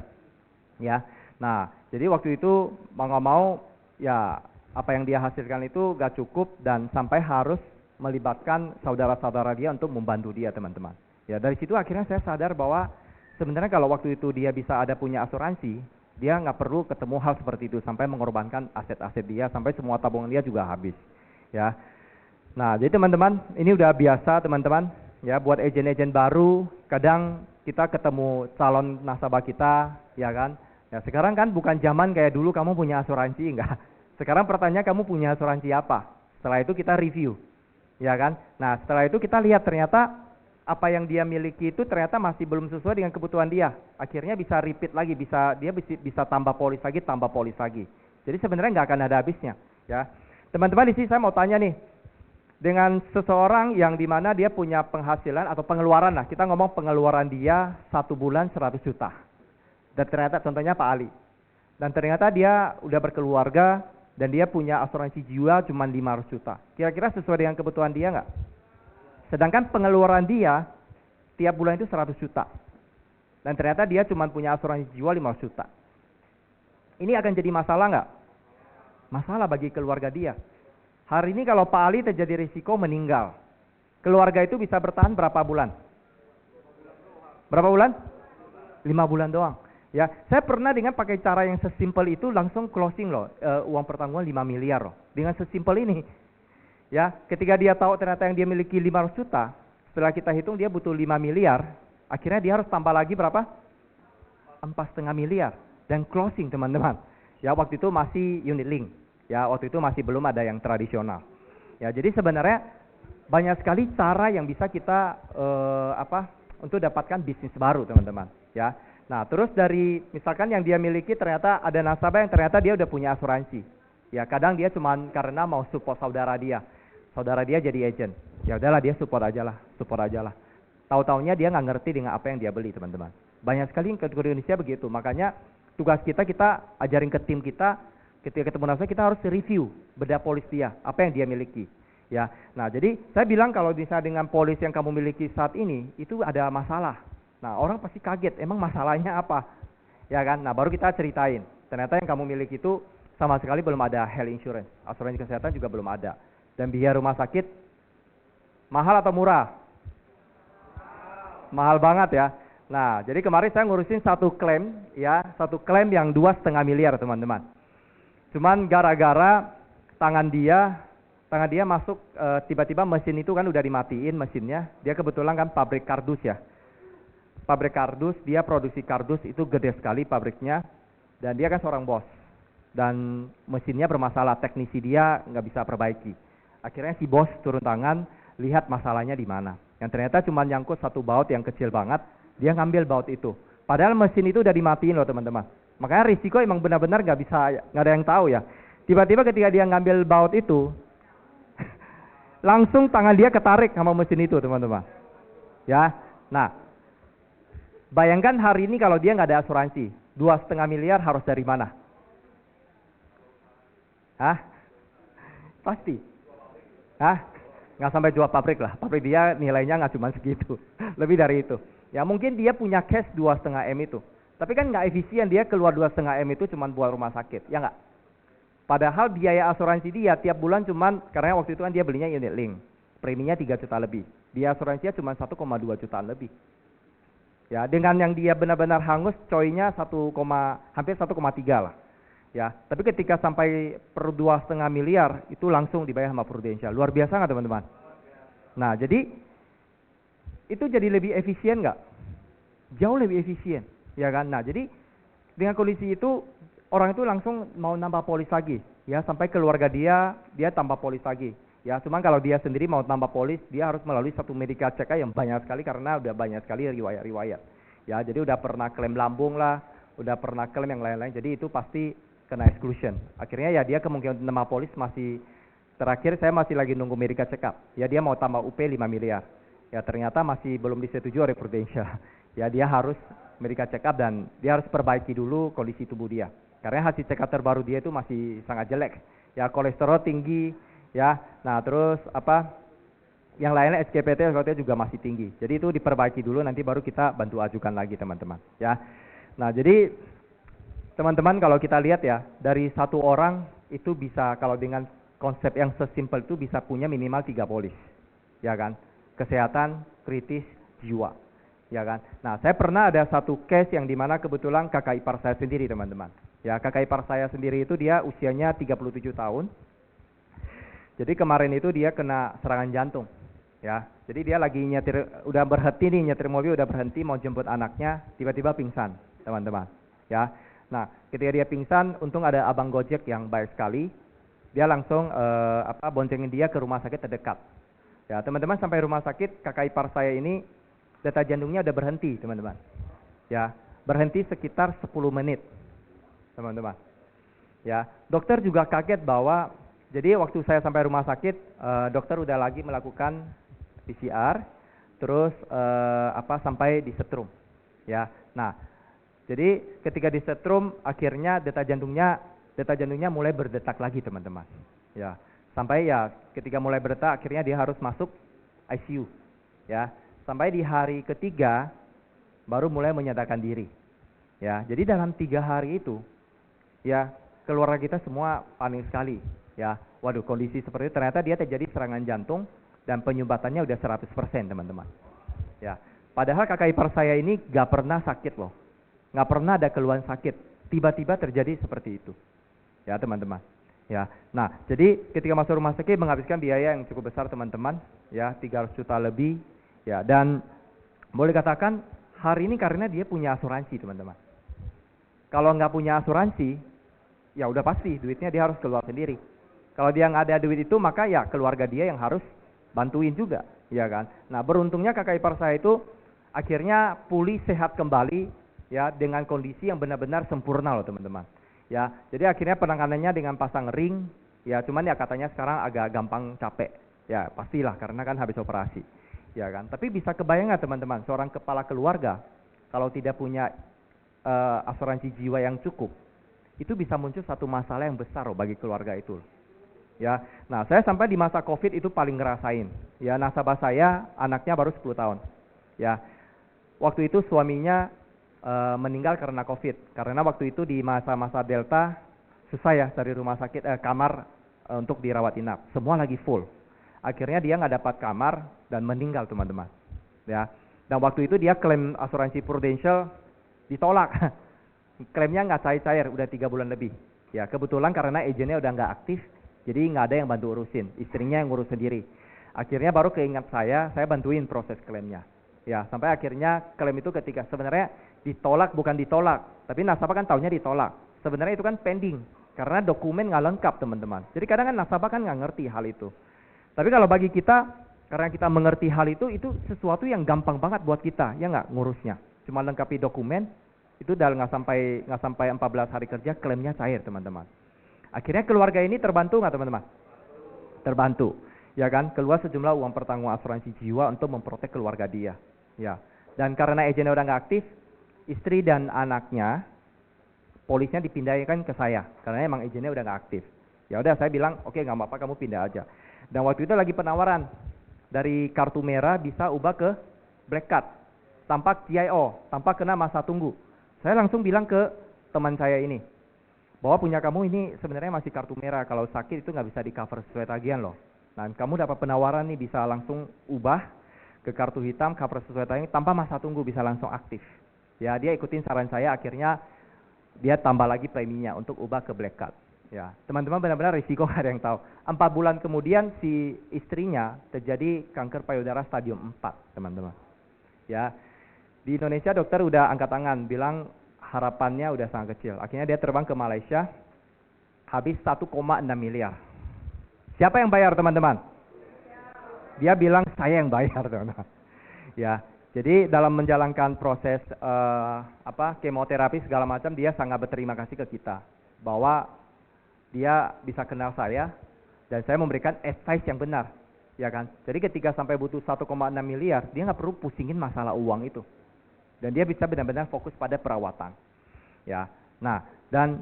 ya. Nah, jadi waktu itu mau nggak mau ya apa yang dia hasilkan itu gak cukup dan sampai harus melibatkan saudara-saudara dia untuk membantu dia, teman-teman. Ya, dari situ akhirnya saya sadar bahwa sebenarnya kalau waktu itu dia bisa ada punya asuransi, dia nggak perlu ketemu hal seperti itu sampai mengorbankan aset-aset dia sampai semua tabungan dia juga habis, ya. Nah, jadi teman-teman, ini udah biasa teman-teman, ya, buat agen-agen baru, kadang kita ketemu calon nasabah kita, ya kan. Ya, sekarang kan bukan zaman kayak dulu kamu punya asuransi, enggak. Sekarang pertanyaan kamu punya asuransi apa? Setelah itu kita review, ya kan. Nah, setelah itu kita lihat ternyata apa yang dia miliki itu ternyata masih belum sesuai dengan kebutuhan dia. Akhirnya bisa repeat lagi, dia bisa tambah polis lagi. Jadi sebenarnya nggak akan ada habisnya, ya. Teman-teman, di sini saya mau tanya nih, dengan seseorang yang dimana dia punya penghasilan atau pengeluaran, lah kita ngomong pengeluaran dia 1 bulan 100 juta. Dan ternyata contohnya Pak Ali. Dan ternyata dia udah berkeluarga dan dia punya asuransi jiwa cuma 500 juta. Kira-kira sesuai dengan kebutuhan dia nggak? Sedangkan pengeluaran dia tiap bulan itu 100 juta. Dan ternyata dia cuma punya asuransi jiwa 500 juta. Ini akan jadi masalah nggak? Masalah bagi keluarga dia. Hari ini kalau Pak Ali terjadi risiko meninggal, keluarga itu bisa bertahan berapa bulan? Berapa bulan? 5 bulan doang. Ya, saya pernah dengan pakai cara yang sesimpel itu langsung closing loh, uang pertanggungan 5 miliar loh. Dengan sesimpel ini. Ya, ketika dia tahu ternyata yang dia miliki 500 juta, setelah kita hitung dia butuh 5 miliar, akhirnya dia harus tambah lagi berapa? 4,5 miliar. Dan closing, teman-teman. Ya, waktu itu masih unit link. Ya, waktu itu masih belum ada yang tradisional. Ya, jadi sebenarnya banyak sekali cara yang bisa kita untuk dapatkan bisnis baru, teman-teman. Ya. Nah, terus dari misalkan yang dia miliki ternyata ada nasabah yang ternyata dia udah punya asuransi. Ya, kadang dia cuma karena mau support saudara dia. Saudara dia jadi agent. Ya udahlah, dia support aja lah. Tahu-taunya dia nggak ngerti dengan apa yang dia beli, teman-teman. Banyak sekali yang ke Indonesia begitu. Makanya tugas kita ajarin ke tim kita, ketika ketemu nasabah kita harus review bedah polis dia, apa yang dia miliki. Ya. Nah, jadi saya bilang kalau misalnya dengan polis yang kamu miliki saat ini itu ada masalah. Nah, orang pasti kaget, emang masalahnya apa? Ya kan? Nah, baru kita ceritain. Ternyata yang kamu miliki itu sama sekali belum ada health insurance. Asuransi kesehatan juga belum ada. Dan biaya rumah sakit mahal atau murah? Mahal banget ya. Nah, jadi kemarin saya ngurusin satu klaim yang 2,5 miliar, teman-teman. Cuman gara-gara tangan dia masuk, tiba-tiba mesin itu kan udah dimatiin mesinnya. Dia kebetulan kan pabrik kardus ya. Pabrik kardus, dia produksi kardus itu gede sekali pabriknya. Dan dia kan seorang bos. Dan mesinnya bermasalah, teknisi dia nggak bisa perbaiki. Akhirnya si bos turun tangan, lihat masalahnya di mana. Yang ternyata cuma nyangkut satu baut yang kecil banget, dia ngambil baut itu. Padahal mesin itu udah dimatiin loh, teman-teman. Makanya risiko emang benar-benar nggak ada yang tahu ya. Tiba-tiba ketika dia ngambil baut itu, langsung tangan dia ketarik sama mesin itu, teman-teman. Ya, nah, bayangkan hari ini kalau dia nggak ada asuransi, 2,5 miliar harus dari mana? Hah? Pasti. Hah? Nggak sampai jual pabrik lah. Pabrik dia nilainya nggak cuma segitu, lebih dari itu. Ya mungkin dia punya cash 2,5 M itu. Tapi kan nggak efisien, dia keluar 2,5 M itu cuma buat rumah sakit, ya nggak? Padahal biaya asuransi dia tiap bulan cuman, karena waktu itu kan dia belinya unit link, preminya 3 juta lebih. Dia asuransinya cuma 1,2 jutaan lebih. Ya, dengan yang dia benar-benar hangus, coynya hampir 1,3 lah. Ya, tapi ketika sampai per 2,5 miliar itu langsung dibayar sama Prudential. Luar biasa nggak, teman-teman? Nah, jadi itu jadi lebih efisien nggak? Jauh lebih efisien. Ya kan? Nah, jadi dengan kondisi itu orang itu langsung mau nambah polis lagi, ya, sampai keluarga dia tambah polis lagi. Ya, cuman kalau dia sendiri mau tambah polis, dia harus melalui satu medical check yang banyak sekali karena udah banyak sekali riwayat-riwayat. Ya, jadi udah pernah klaim lambung lah, udah pernah klaim yang lain-lain. Jadi itu pasti kena exclusion. Akhirnya ya dia kemungkinan nambah polis masih, terakhir saya masih lagi nunggu medical check up. Ya, dia mau tambah UP 5 miliar. Ya, ternyata masih belum disetujui oleh Prudential. Ya, dia harus medical check up dan dia harus perbaiki dulu kondisi tubuh dia. Karena hasil check up terbaru dia itu masih sangat jelek. Ya, kolesterol tinggi, ya. Nah, terus yang lainnya SGPT juga masih tinggi. Jadi itu diperbaiki dulu, nanti baru kita bantu ajukan lagi teman-teman. Ya. Nah, jadi teman-teman kalau kita lihat ya, dari satu orang itu bisa, kalau dengan konsep yang sesimpel itu bisa punya minimal 3 polis. Ya kan? Kesehatan, kritis, jiwa. Ya kan? Nah, saya pernah ada satu case yang dimana kebetulan kakak ipar saya sendiri teman-teman. Ya, kakak ipar saya sendiri itu dia usianya 37 tahun. Jadi kemarin itu dia kena serangan jantung. Ya, jadi dia lagi nyetir, udah berhenti nih nyetir mobil, udah berhenti mau jemput anaknya, tiba-tiba pingsan, teman-teman. Ya, nah ketika dia pingsan, untung ada abang Gojek yang baik sekali, dia langsung boncengin dia ke rumah sakit terdekat. Ya, teman-teman sampai rumah sakit, kakak ipar saya ini detak jantungnya udah berhenti, teman-teman. Ya, berhenti sekitar 10 menit, teman-teman. Ya, dokter juga kaget bahwa, jadi waktu saya sampai rumah sakit, dokter udah lagi melakukan PCR, terus sampai disetrum, ya. Nah, jadi ketika disetrum, akhirnya detak jantungnya mulai berdetak lagi, teman-teman. Ya, sampai ya ketika mulai berdetak, akhirnya dia harus masuk ICU, ya. Sampai di hari ketiga baru mulai menyadarkan diri, ya. Jadi dalam 3 hari itu, ya keluarga kita semua panik sekali, ya. Waduh, kondisi seperti itu ternyata dia terjadi serangan jantung. Dan penyumbatannya udah 100%, teman-teman. Ya, padahal kakak ipar saya ini gak pernah sakit loh, gak pernah ada keluhan sakit. Tiba-tiba terjadi seperti itu, ya teman-teman. Ya, nah jadi ketika masuk rumah sakit menghabiskan biaya yang cukup besar, teman-teman. Ya, 300 juta lebih. Ya, dan boleh katakan hari ini karena dia punya asuransi, teman-teman. Kalau nggak punya asuransi, ya udah pasti duitnya dia harus keluar sendiri. Kalau dia nggak ada duit itu, maka ya keluarga dia yang harus bantuin juga, ya kan. Nah, beruntungnya kakak ipar saya itu akhirnya pulih sehat kembali, ya, dengan kondisi yang benar-benar sempurna loh, teman-teman. Ya, jadi akhirnya penanganannya dengan pasang ring, ya, cuman ya katanya sekarang agak gampang capek, ya pastilah karena kan habis operasi, ya kan. Tapi bisa kebayang nggak, teman-teman, seorang kepala keluarga kalau tidak punya asuransi jiwa yang cukup, itu bisa muncul satu masalah yang besar loh bagi keluarga itu. Ya, nah saya sampai di masa COVID itu paling ngerasain. Ya, nasabah saya anaknya baru 10 tahun. Ya, waktu itu suaminya meninggal karena COVID. Karena waktu itu di masa-masa Delta susah ya dari rumah sakit kamar untuk dirawat inap. Semua lagi full. Akhirnya dia nggak dapat kamar dan meninggal, teman-teman. Ya, dan waktu itu dia klaim asuransi Prudential ditolak. Klaimnya nggak cair-cair, udah 3 bulan lebih. Ya, kebetulan karena agennya udah nggak aktif. Jadi nggak ada yang bantu urusin, istrinya yang ngurus sendiri. Akhirnya baru keingat saya bantuin proses klaimnya. Ya, sampai akhirnya klaim itu ketika sebenarnya ditolak bukan ditolak, tapi nasabah kan taunya ditolak. Sebenarnya itu kan pending, karena dokumen nggak lengkap, teman-teman. Jadi kadang kan nasabah kan nggak ngerti hal itu. Tapi kalau bagi kita, karena kita mengerti hal itu sesuatu yang gampang banget buat kita, ya nggak, ngurusnya. Cuma lengkapi dokumen, itu udah nggak sampai 14 hari kerja klaimnya cair, teman-teman. Akhirnya keluarga ini terbantu nggak, teman-teman? Terbantu, ya kan? Keluar sejumlah uang pertanggung asuransi jiwa untuk memprotek keluarga dia, ya. Dan karena agennya udah nggak aktif, istri dan anaknya, polisnya dipindahkan ke saya, karena emang agennya udah nggak aktif. Ya udah, saya bilang, oke, nggak apa-apa, kamu pindah aja. Dan waktu itu lagi penawaran dari kartu merah bisa ubah ke black card, tanpa CIO, tanpa kena masa tunggu. Saya langsung bilang ke teman saya ini, bahwa punya kamu ini sebenarnya masih kartu merah, kalau sakit itu nggak bisa di cover sesuai tagihan loh. Nah, kamu dapat penawaran nih bisa langsung ubah ke kartu hitam, cover sesuai tagihan tanpa masa tunggu, bisa langsung aktif. Ya, dia ikutin saran saya, akhirnya dia tambah lagi preminya untuk ubah ke black card. Ya, teman-teman, benar-benar risiko nggak ada yang tahu. 4 bulan kemudian si istrinya terjadi kanker payudara stadium 4, teman-teman. Ya, di Indonesia dokter udah angkat tangan, bilang harapannya udah sangat kecil. Akhirnya dia terbang ke Malaysia, habis 1,6 miliar. Siapa yang bayar, teman-teman? Dia bilang saya yang bayar, teman-teman. Ya, jadi dalam menjalankan proses kemoterapi segala macam, dia sangat berterima kasih ke kita bahwa dia bisa kenal saya dan saya memberikan advice yang benar, ya kan? Jadi ketika sampai butuh 1,6 miliar, dia nggak perlu pusingin masalah uang itu. Dan dia bisa benar-benar fokus pada perawatan. Ya. Nah, dan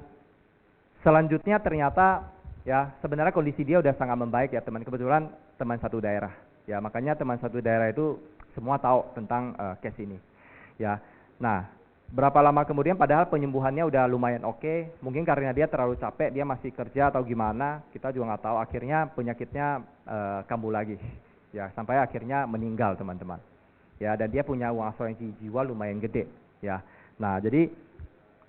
Selanjutnya ternyata ya sebenarnya kondisi dia udah sangat membaik ya teman. Kebetulan teman satu daerah. Ya makanya teman satu daerah itu semua tahu tentang case ini. Ya. Nah, berapa lama kemudian padahal penyembuhannya udah lumayan oke. Mungkin karena dia terlalu capek, dia masih kerja atau gimana, kita juga nggak tahu. Akhirnya penyakitnya kambuh lagi. Ya, sampai akhirnya meninggal teman-teman. Ya, dan dia punya uang asuransi jiwa lumayan gede. Ya. Nah, jadi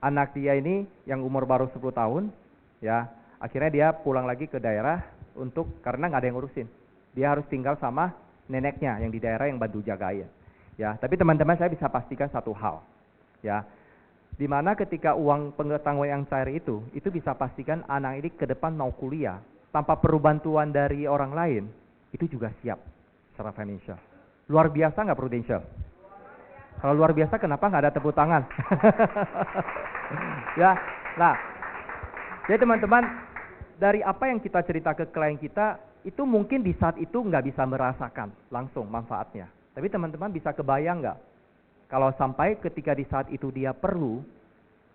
anak dia ini yang umur baru 10 tahun, ya, akhirnya dia pulang lagi ke daerah karena nggak ada yang ngurusin. Dia harus tinggal sama neneknya yang di daerah yang bantu jagain. Ya, tapi teman-teman saya bisa pastikan satu hal. Ya. Dimana ketika uang pengetahuan yang cair itu bisa pastikan anak ini ke depan mau kuliah tanpa perlu bantuan dari orang lain, itu juga siap secara financial. Luar biasa nggak Prudential? Kalau luar biasa kenapa nggak ada tepuk tangan? Ya, nah, jadi teman-teman, dari apa yang kita cerita ke klien kita, itu mungkin di saat itu nggak bisa merasakan langsung manfaatnya. Tapi teman-teman bisa kebayang nggak? Kalau sampai ketika di saat itu dia perlu,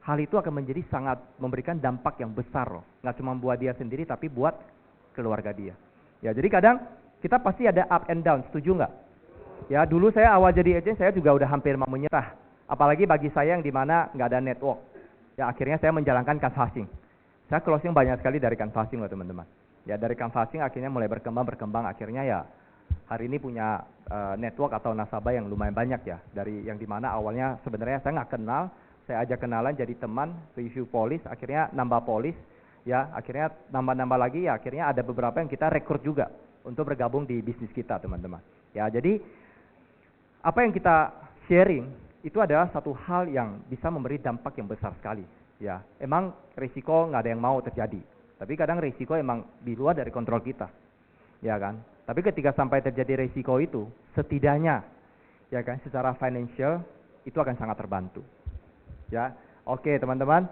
hal itu akan menjadi sangat memberikan dampak yang besar loh. Nggak cuma buat dia sendiri, tapi buat keluarga dia. Ya, jadi kadang kita pasti ada up and down, setuju nggak? Ya, dulu saya awal jadi agent, saya juga udah hampir mau menyerah. Apalagi bagi saya yang dimana nggak ada network. Ya, akhirnya saya menjalankan canvassing. Saya closing banyak sekali dari canvassing loh teman-teman. Ya, dari canvassing akhirnya mulai berkembang, akhirnya ya hari ini punya network atau nasabah yang lumayan banyak ya. Dari yang dimana awalnya sebenarnya saya nggak kenal, saya ajak kenalan jadi teman, review polis, akhirnya nambah polis, ya akhirnya nambah-nambah lagi, ya akhirnya ada beberapa yang kita rekrut juga untuk bergabung di bisnis kita teman-teman. Ya, jadi apa yang kita sharing itu adalah satu hal yang bisa memberi dampak yang besar sekali. Ya, emang risiko nggak ada yang mau terjadi, tapi kadang risiko emang di luar dari kontrol kita, ya kan. Tapi ketika sampai terjadi risiko itu, setidaknya, ya kan, secara financial itu akan sangat terbantu. Ya, oke teman-teman.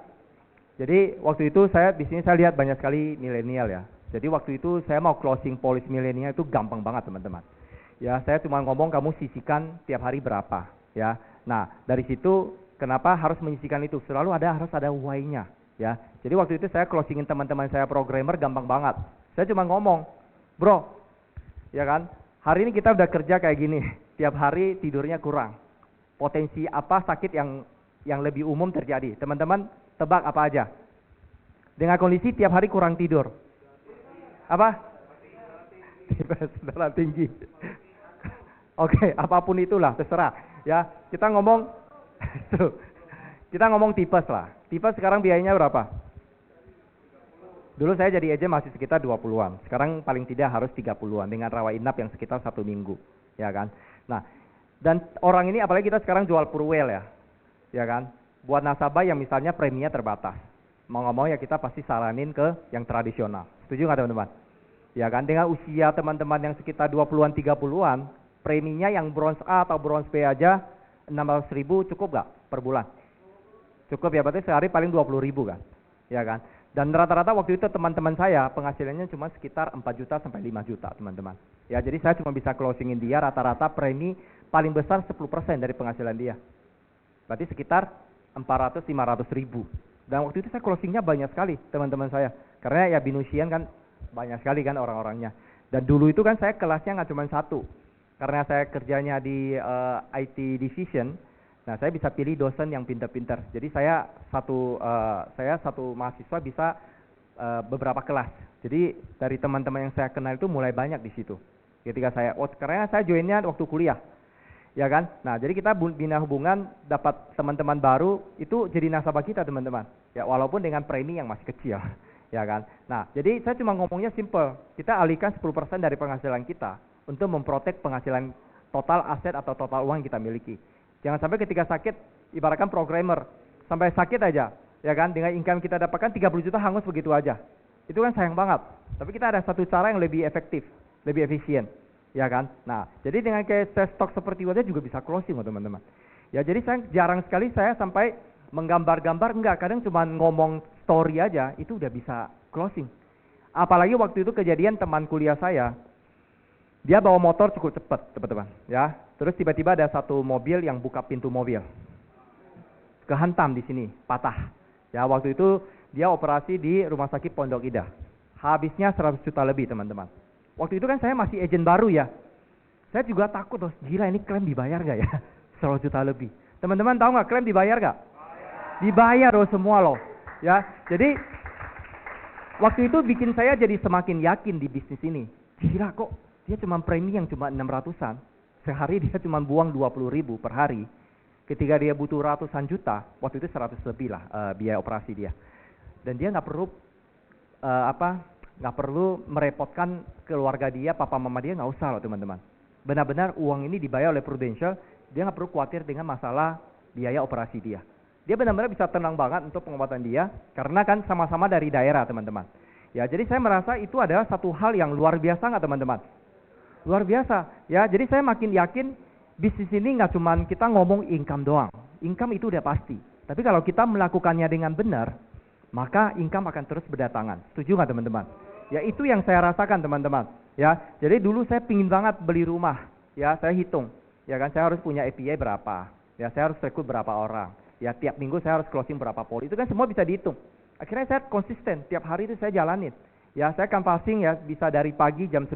Jadi waktu itu di sini saya lihat banyak sekali milenial ya. Jadi waktu itu saya mau closing polis milenial itu gampang banget teman-teman. Ya, saya cuma ngomong kamu sisihkan tiap hari berapa, ya. Nah, dari situ kenapa harus menyisihkan itu? Harus ada why-nya, ya. Jadi waktu itu saya closingin teman-teman saya programmer gampang banget. Saya cuma ngomong, bro, ya kan, hari ini kita udah kerja kayak gini, tiap hari tidurnya kurang. Potensi apa sakit yang lebih umum terjadi? Teman-teman tebak apa aja? Dengan kondisi tiap hari kurang tidur. Apa? Darah tinggi. Oke, apapun itulah, terserah. Ya, kita ngomong tipes lah. Tipes sekarang biayanya berapa? Dulu saya jadi agent masih sekitar 20-an. Sekarang paling tidak harus 30-an dengan rawat inap yang sekitar 1 minggu, ya kan? Nah, dan orang ini apalagi kita sekarang jual Purwell ya kan? Buat nasabah yang misalnya preminya terbatas. Mau nggak mau ya kita pasti saranin ke yang tradisional. Setuju nggak teman-teman? Ya kan, dengan usia teman-teman yang sekitar 20-an, 30-an, preminya yang bronze A atau bronze B aja 600.000 cukup nggak per bulan? Cukup ya, berarti sehari paling 20.000 kan? Ya kan? Dan rata-rata waktu itu teman-teman saya penghasilannya cuma sekitar 4 juta sampai 5 juta teman-teman. Ya, jadi saya cuma bisa closingin dia rata-rata premi paling besar 10% dari penghasilan dia. Berarti sekitar 400-500.000. Dan waktu itu saya closingnya banyak sekali teman-teman saya. Karena ya Binusian kan banyak sekali kan orang-orangnya. Dan dulu itu kan saya kelasnya nggak cuma satu. Karena saya kerjanya di IT division, nah saya bisa pilih dosen yang pintar-pintar. Jadi saya satu mahasiswa bisa beberapa kelas. Jadi dari teman-teman yang saya kenal itu mulai banyak di situ. Ketika karena saya joinnya waktu kuliah, ya kan. Nah jadi kita bina hubungan, dapat teman-teman baru itu jadi nasabah kita teman-teman. Ya walaupun dengan premi yang masih kecil, ya kan. Nah jadi saya cuma ngomongnya simple. Kita alihkan 10% dari penghasilan kita untuk memprotek penghasilan total aset atau total uang yang kita miliki. Jangan sampai ketika sakit, ibaratkan programmer, sampai sakit aja, ya kan, dengan income kita dapatkan 30 juta hangus begitu aja. Itu kan sayang banget. Tapi kita ada satu cara yang lebih efektif, lebih efisien, ya kan. Nah, jadi dengan kayak stok seperti itu aja juga bisa closing loh teman-teman. Ya jadi saya jarang sekali saya sampai menggambar-gambar, enggak, kadang cuma ngomong story aja, itu udah bisa closing. Apalagi waktu itu kejadian teman kuliah saya, dia bawa motor cukup cepat, teman-teman, ya. Terus tiba-tiba ada satu mobil yang buka pintu mobil, kehantam di sini, patah. Ya waktu itu dia operasi di Rumah Sakit Pondok Indah. Habisnya 100 juta lebih teman-teman. Waktu itu kan saya masih agent baru ya. Saya juga takut loh, gila ini klaim dibayar gak ya? 100 juta lebih. Teman-teman tahu nggak klaim dibayar gak? Dibayar loh semua loh. Ya, jadi waktu itu bikin saya jadi semakin yakin di bisnis ini. Gila kok, dia cuma premi yang cuma 600-an. Sehari dia cuma buang 20.000 per hari. Ketika dia butuh ratusan juta, waktu itu 100 lebih lah biaya operasi dia. Dan dia nggak perlu nggak perlu merepotkan keluarga dia, papa mama dia, nggak usah loh teman-teman. Benar-benar uang ini dibayar oleh Prudential, dia nggak perlu khawatir dengan masalah biaya operasi dia. Dia benar-benar bisa tenang banget untuk pengobatan dia, karena kan sama-sama dari daerah teman-teman. Ya, jadi saya merasa itu adalah satu hal yang luar biasa nggak teman-teman? Luar biasa, ya. Jadi saya makin yakin bisnis ini nggak cuma kita ngomong income doang. Income itu udah pasti. Tapi kalau kita melakukannya dengan benar, maka income akan terus berdatangan. Setuju nggak teman-teman? Ya itu yang saya rasakan teman-teman. Ya, jadi dulu saya pingin banget beli rumah. Ya, saya hitung. Ya kan, saya harus punya API berapa. Ya, saya harus rekrut berapa orang. Ya, tiap minggu saya harus closing berapa poli. Itu kan semua bisa dihitung. Akhirnya saya konsisten. Tiap hari itu saya jalanin. Ya, saya canvassing ya bisa dari pagi jam 9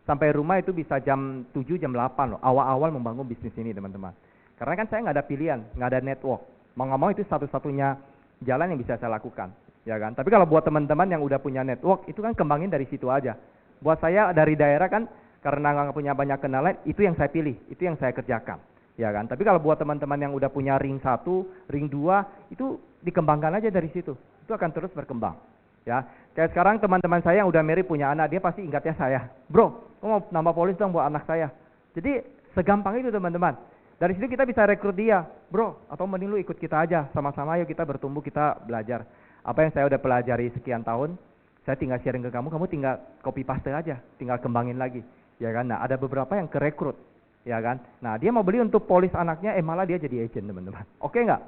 sampai rumah itu bisa jam 7, jam 8 loh. Awal-awal membangun bisnis ini teman-teman. Karena kan saya nggak ada pilihan, nggak ada network. Mau nggak mau itu satu-satunya jalan yang bisa saya lakukan. Ya kan. Tapi kalau buat teman-teman yang udah punya network, itu kan kembangin dari situ aja. Buat saya dari daerah kan, karena nggak punya banyak kenalan, itu yang saya pilih, itu yang saya kerjakan. Ya kan. Tapi kalau buat teman-teman yang udah punya ring 1, ring 2, itu dikembangkan aja dari situ. Itu akan terus berkembang. Ya, kayak sekarang teman-teman saya yang udah married punya anak, dia pasti ingatnya saya. Bro, kamu mau nambah polis dong buat anak saya. Jadi segampang itu teman-teman. Dari situ kita bisa rekrut dia. Bro, atau mending lu ikut kita aja. Sama-sama yuk kita bertumbuh, kita belajar. Apa yang saya udah pelajari sekian tahun, saya tinggal sharing ke kamu tinggal copy paste aja, tinggal kembangin lagi. Ya kan, nah ada beberapa yang kerekrut. Ya kan, nah dia mau beli untuk polis anaknya, malah dia jadi agent teman-teman. Oke nggak?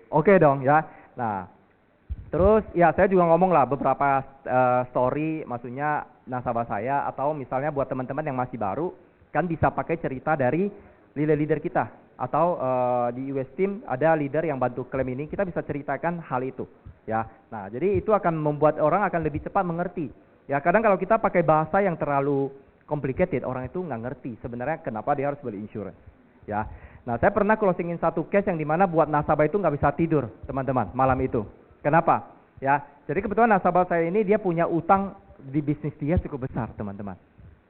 Oke dong ya. Nah, terus ya saya juga ngomong lah beberapa story, maksudnya nasabah saya, atau misalnya buat teman-teman yang masih baru, kan bisa pakai cerita dari leader-leader kita. Atau di US Team ada leader yang bantu klaim ini, kita bisa ceritakan hal itu. Ya, nah jadi itu akan membuat orang akan lebih cepat mengerti. Ya kadang kalau kita pakai bahasa yang terlalu complicated, orang itu nggak ngerti sebenarnya kenapa dia harus beli insurance. Ya, nah saya pernah closingin satu case yang dimana buat nasabah itu nggak bisa tidur teman-teman malam itu. Kenapa? Ya, jadi kebetulan nasabah saya ini dia punya utang di bisnis dia cukup besar teman-teman.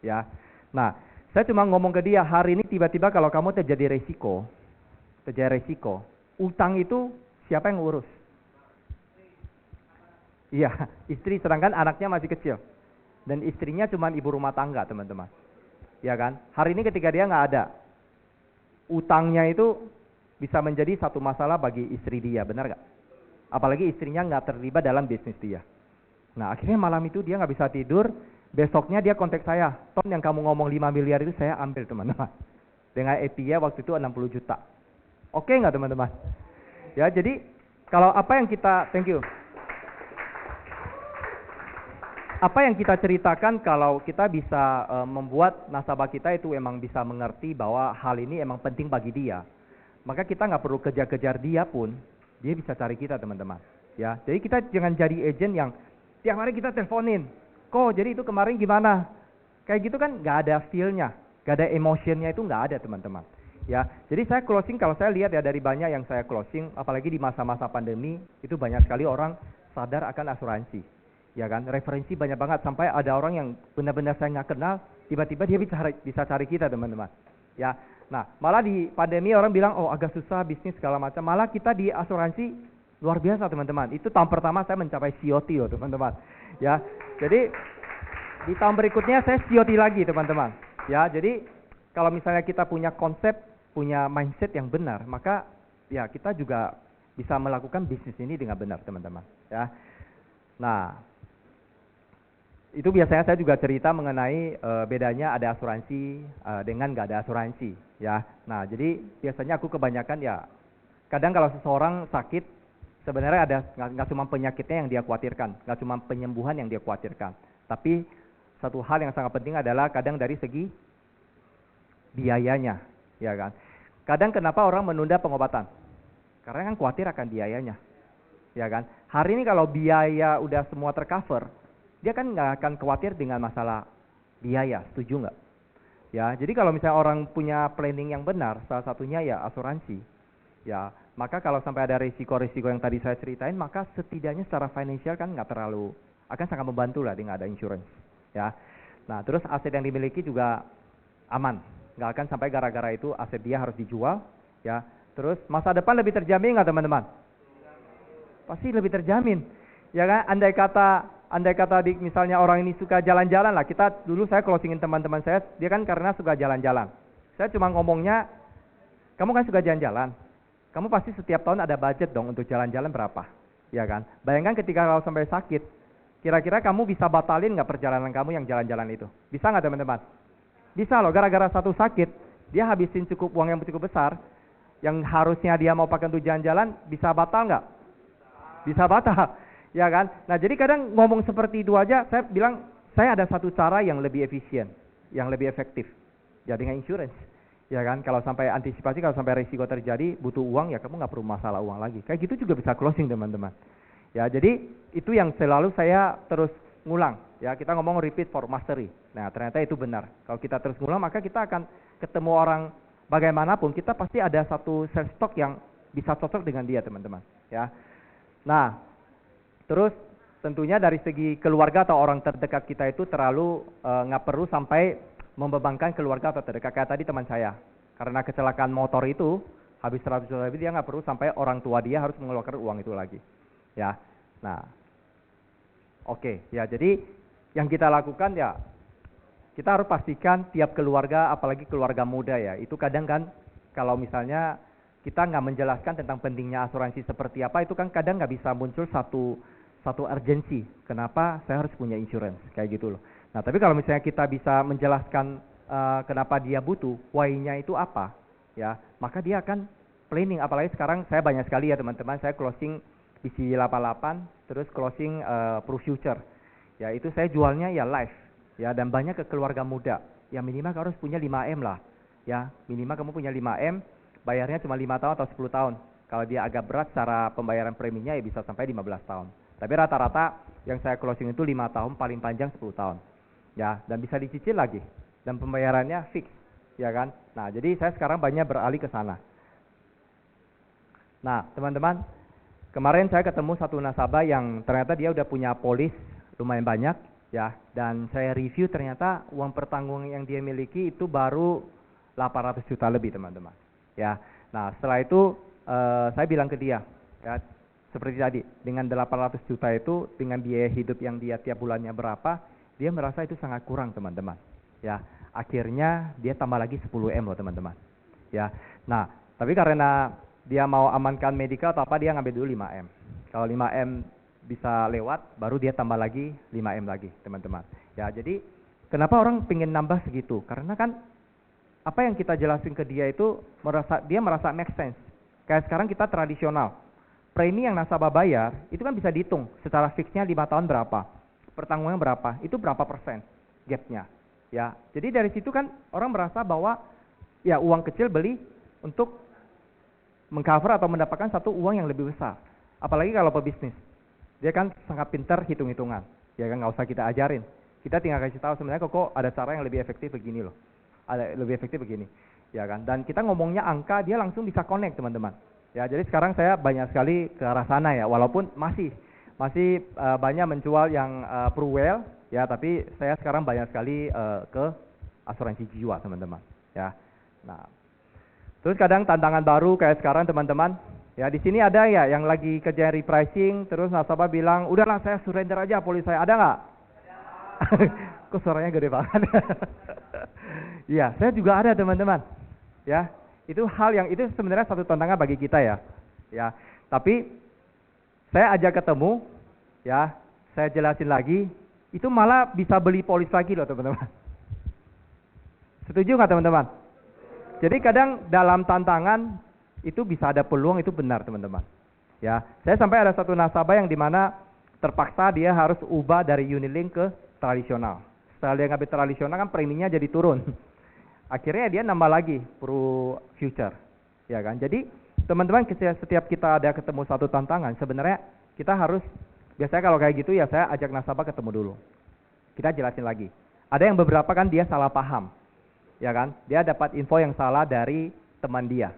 Ya, nah saya cuma ngomong ke dia hari ini tiba-tiba kalau kamu terjadi resiko, utang itu siapa yang urus? Iya, istri, sedangkan anaknya masih kecil. Dan istrinya cuma ibu rumah tangga, teman-teman. Ya kan? Hari ini ketika dia nggak ada, utangnya itu bisa menjadi satu masalah bagi istri dia, benar nggak? Apalagi istrinya nggak terlibat dalam bisnis dia. Nah, akhirnya malam itu dia nggak bisa tidur, besoknya dia kontak saya, Tom yang kamu ngomong 5 miliar itu saya ambil teman-teman. Dengan API waktu itu 60 juta. Oke nggak teman-teman? Ya, jadi kalau apa yang kita, thank you. Apa yang kita ceritakan kalau kita bisa membuat nasabah kita itu emang bisa mengerti bahwa hal ini emang penting bagi dia, maka kita nggak perlu kejar-kejar dia pun, dia bisa cari kita teman-teman. Ya, jadi kita jangan jadi agent yang tiap hari kita teleponin, kok jadi itu kemarin gimana? Kayak gitu kan nggak ada feel-nya, nggak ada emotionnya itu nggak ada teman-teman. Ya, jadi saya closing kalau saya lihat ya dari banyak yang saya closing, apalagi di masa-masa pandemi itu banyak sekali orang sadar akan asuransi. Ya kan, referensi banyak banget sampai ada orang yang benar-benar saya nggak kenal, tiba-tiba dia bisa cari kita teman-teman. Ya, nah malah di pandemi orang bilang oh agak susah bisnis segala macam, malah kita di asuransi luar biasa teman-teman. Itu tahun pertama saya mencapai COT loh teman-teman. Ya, jadi di tahun berikutnya saya COT lagi teman-teman. Ya, jadi kalau misalnya kita punya konsep, punya mindset yang benar, maka ya kita juga bisa melakukan bisnis ini dengan benar teman-teman. Ya, nah. Itu biasanya saya juga cerita mengenai bedanya ada asuransi dengan nggak ada asuransi, ya. Nah, jadi biasanya aku kebanyakan ya, kadang kalau seseorang sakit, sebenarnya ada nggak cuma penyakitnya yang dia khawatirkan, nggak cuma penyembuhan yang dia khawatirkan, tapi satu hal yang sangat penting adalah kadang dari segi biayanya, ya kan. Kadang kenapa orang menunda pengobatan? Karena kan khawatir akan biayanya. ya kan? Hari ini kalau biaya udah semua tercover, dia kan nggak akan khawatir dengan masalah biaya, setuju nggak? Ya, jadi kalau misalnya orang punya planning yang benar, salah satunya ya asuransi. Ya, maka kalau sampai ada risiko-risiko yang tadi saya ceritain, maka setidaknya secara finansial kan nggak terlalu, akan sangat membantu lah dengan ada insurance. Ya, nah terus aset yang dimiliki juga aman, nggak akan sampai gara-gara itu aset dia harus dijual. Ya, terus masa depan lebih terjamin nggak teman-teman? Pasti lebih terjamin, ya kan? Andai kata misalnya orang ini suka jalan-jalan lah, dulu saya closingin teman-teman saya, dia kan karena suka jalan-jalan. Saya cuma ngomongnya, kamu kan suka jalan-jalan, kamu pasti setiap tahun ada budget dong untuk jalan-jalan berapa, ya kan? Bayangkan ketika kalau sampai sakit, kira-kira kamu bisa batalin nggak perjalanan kamu yang jalan-jalan itu? Bisa nggak teman-teman? Bisa loh, gara-gara satu sakit, dia habisin cukup uang yang cukup besar, yang harusnya dia mau pakai untuk jalan-jalan, bisa batal nggak? Bisa batal, ya kan? Nah jadi kadang ngomong seperti itu aja, saya bilang saya ada satu cara yang lebih efisien, yang lebih efektif, ya dengan insurance, ya kan? Kalau sampai antisipasi, kalau sampai risiko terjadi, butuh uang, ya kamu nggak perlu masalah uang lagi. Kayak gitu juga bisa closing teman-teman. Ya jadi itu yang selalu saya terus ngulang, ya kita ngomong repeat for mastery. Nah ternyata itu benar. Kalau kita terus ngulang, maka kita akan ketemu orang bagaimanapun, kita pasti ada satu sales stock yang bisa cocok dengan dia teman-teman, ya. Nah, terus tentunya dari segi keluarga atau orang terdekat kita itu terlalu nggak perlu sampai membebankan keluarga atau terdekat. Kayak tadi teman saya, karena kecelakaan motor itu habis 100 juta lebih, dia nggak perlu sampai orang tua dia harus mengeluarkan uang itu lagi. Ya, nah, oke, ya jadi yang kita lakukan ya kita harus pastikan tiap keluarga, apalagi keluarga muda ya, itu kadang kan kalau misalnya kita nggak menjelaskan tentang pentingnya asuransi seperti apa, itu kan kadang nggak bisa muncul satu urgensi. Kenapa saya harus punya insurance, kayak gitu loh. Nah tapi kalau misalnya kita bisa menjelaskan kenapa dia butuh, why-nya itu apa, ya, maka dia akan planning. Apalagi sekarang saya banyak sekali ya teman-teman, saya closing BC88, terus closing Pro Future. Ya itu saya jualnya ya live, ya, dan banyak ke keluarga muda. Ya minimal harus punya 5M lah, ya minimal kamu punya 5M. Bayarnya cuma 5 tahun atau 10 tahun. Kalau dia agak berat secara pembayaran preminya ya bisa sampai 15 tahun. Tapi rata-rata yang saya closing itu 5 tahun, paling panjang 10 tahun. Ya, dan bisa dicicil lagi. Dan pembayarannya fix, ya kan? Nah, jadi saya sekarang banyak beralih ke sana. Nah, teman-teman, kemarin saya ketemu satu nasabah yang ternyata dia udah punya polis lumayan banyak, ya. Dan saya review ternyata uang pertanggungan yang dia miliki itu baru 800 juta lebih, teman-teman. Ya, nah setelah itu saya bilang ke dia, ya seperti tadi, dengan 800 juta itu dengan biaya hidup yang dia tiap bulannya berapa, dia merasa itu sangat kurang teman-teman. Ya, akhirnya dia tambah lagi 10M loh teman-teman. Ya, nah tapi karena dia mau amankan medical atau apa, dia ngambil dulu 5M. Kalau 5M bisa lewat, baru dia tambah lagi 5M lagi teman-teman. Ya, jadi kenapa orang pengen nambah segitu? Karena kan apa yang kita jelasin ke dia itu dia merasa make sense. Kayak sekarang kita tradisional, premi yang nasabah bayar itu kan bisa dihitung secara fixnya 5 tahun berapa, pertanggungan berapa, itu berapa persen gapnya, ya. Jadi dari situ kan orang merasa bahwa ya uang kecil beli untuk mengcover atau mendapatkan satu uang yang lebih besar. Apalagi kalau pebisnis, dia kan sangat pintar hitung-hitungan, ya kan, nggak usah kita ajarin, kita tinggal kasih tahu sebenarnya kok ada cara yang lebih efektif begini loh. Ada lebih efektif begini, ya kan? Dan kita ngomongnya angka, dia langsung bisa connect teman-teman. Ya, jadi sekarang saya banyak sekali ke arah sana ya, walaupun masih banyak menjual yang Pruwell, ya, tapi saya sekarang banyak sekali ke asuransi jiwa teman-teman. Ya, nah, terus kadang tantangan baru kayak sekarang teman-teman. Ya, di sini ada ya yang lagi kerja repricing, terus nasabah bilang, udahlah saya surrender aja polis saya, ada nggak? Kok suaranya gede banget? Iya, saya juga ada teman-teman. Ya, itu hal yang itu sebenarnya satu tantangan bagi kita ya. Ya, tapi saya ajak ketemu, ya, saya jelasin lagi, itu malah bisa beli polis lagi loh teman-teman. Setuju nggak teman-teman? Jadi kadang dalam tantangan itu bisa ada peluang, itu benar teman-teman. Ya, saya sampai ada satu nasabah yang dimana terpaksa dia harus ubah dari Unilink ke tradisional. Setelah dia ngambil tradisional kan preminya jadi turun. Akhirnya dia nambah lagi Pro Future, ya kan. Jadi teman-teman setiap kita ada ketemu satu tantangan, sebenarnya kita harus, biasanya kalau kayak gitu ya saya ajak nasabah ketemu dulu. Kita jelasin lagi. Ada yang beberapa kan dia salah paham, ya kan? Dia dapat info yang salah dari teman dia,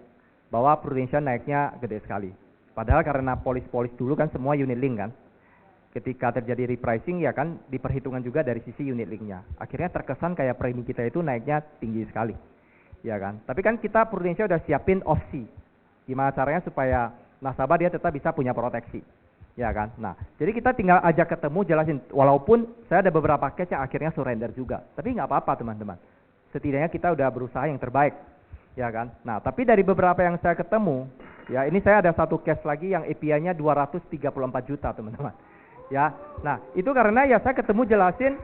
bahwa Prudential naiknya gede sekali. Padahal karena polis dulu kan semua unit link kan. Ketika terjadi repricing ya kan diperhitungkan juga dari sisi unit linknya. Akhirnya terkesan kayak premi kita itu naiknya tinggi sekali, ya kan? Tapi kan kita Prudential udah siapin opsi. Gimana caranya supaya nasabah dia tetap bisa punya proteksi, ya kan? Nah, jadi kita tinggal ajak ketemu, jelasin. Walaupun saya ada beberapa case yang akhirnya surrender juga, tapi nggak apa-apa teman-teman. Setidaknya kita udah berusaha yang terbaik, ya kan? Nah, tapi dari beberapa yang saya ketemu, ya ini saya ada satu case lagi yang API-nya 234 juta teman-teman. Ya, nah itu karena ya saya ketemu jelasin,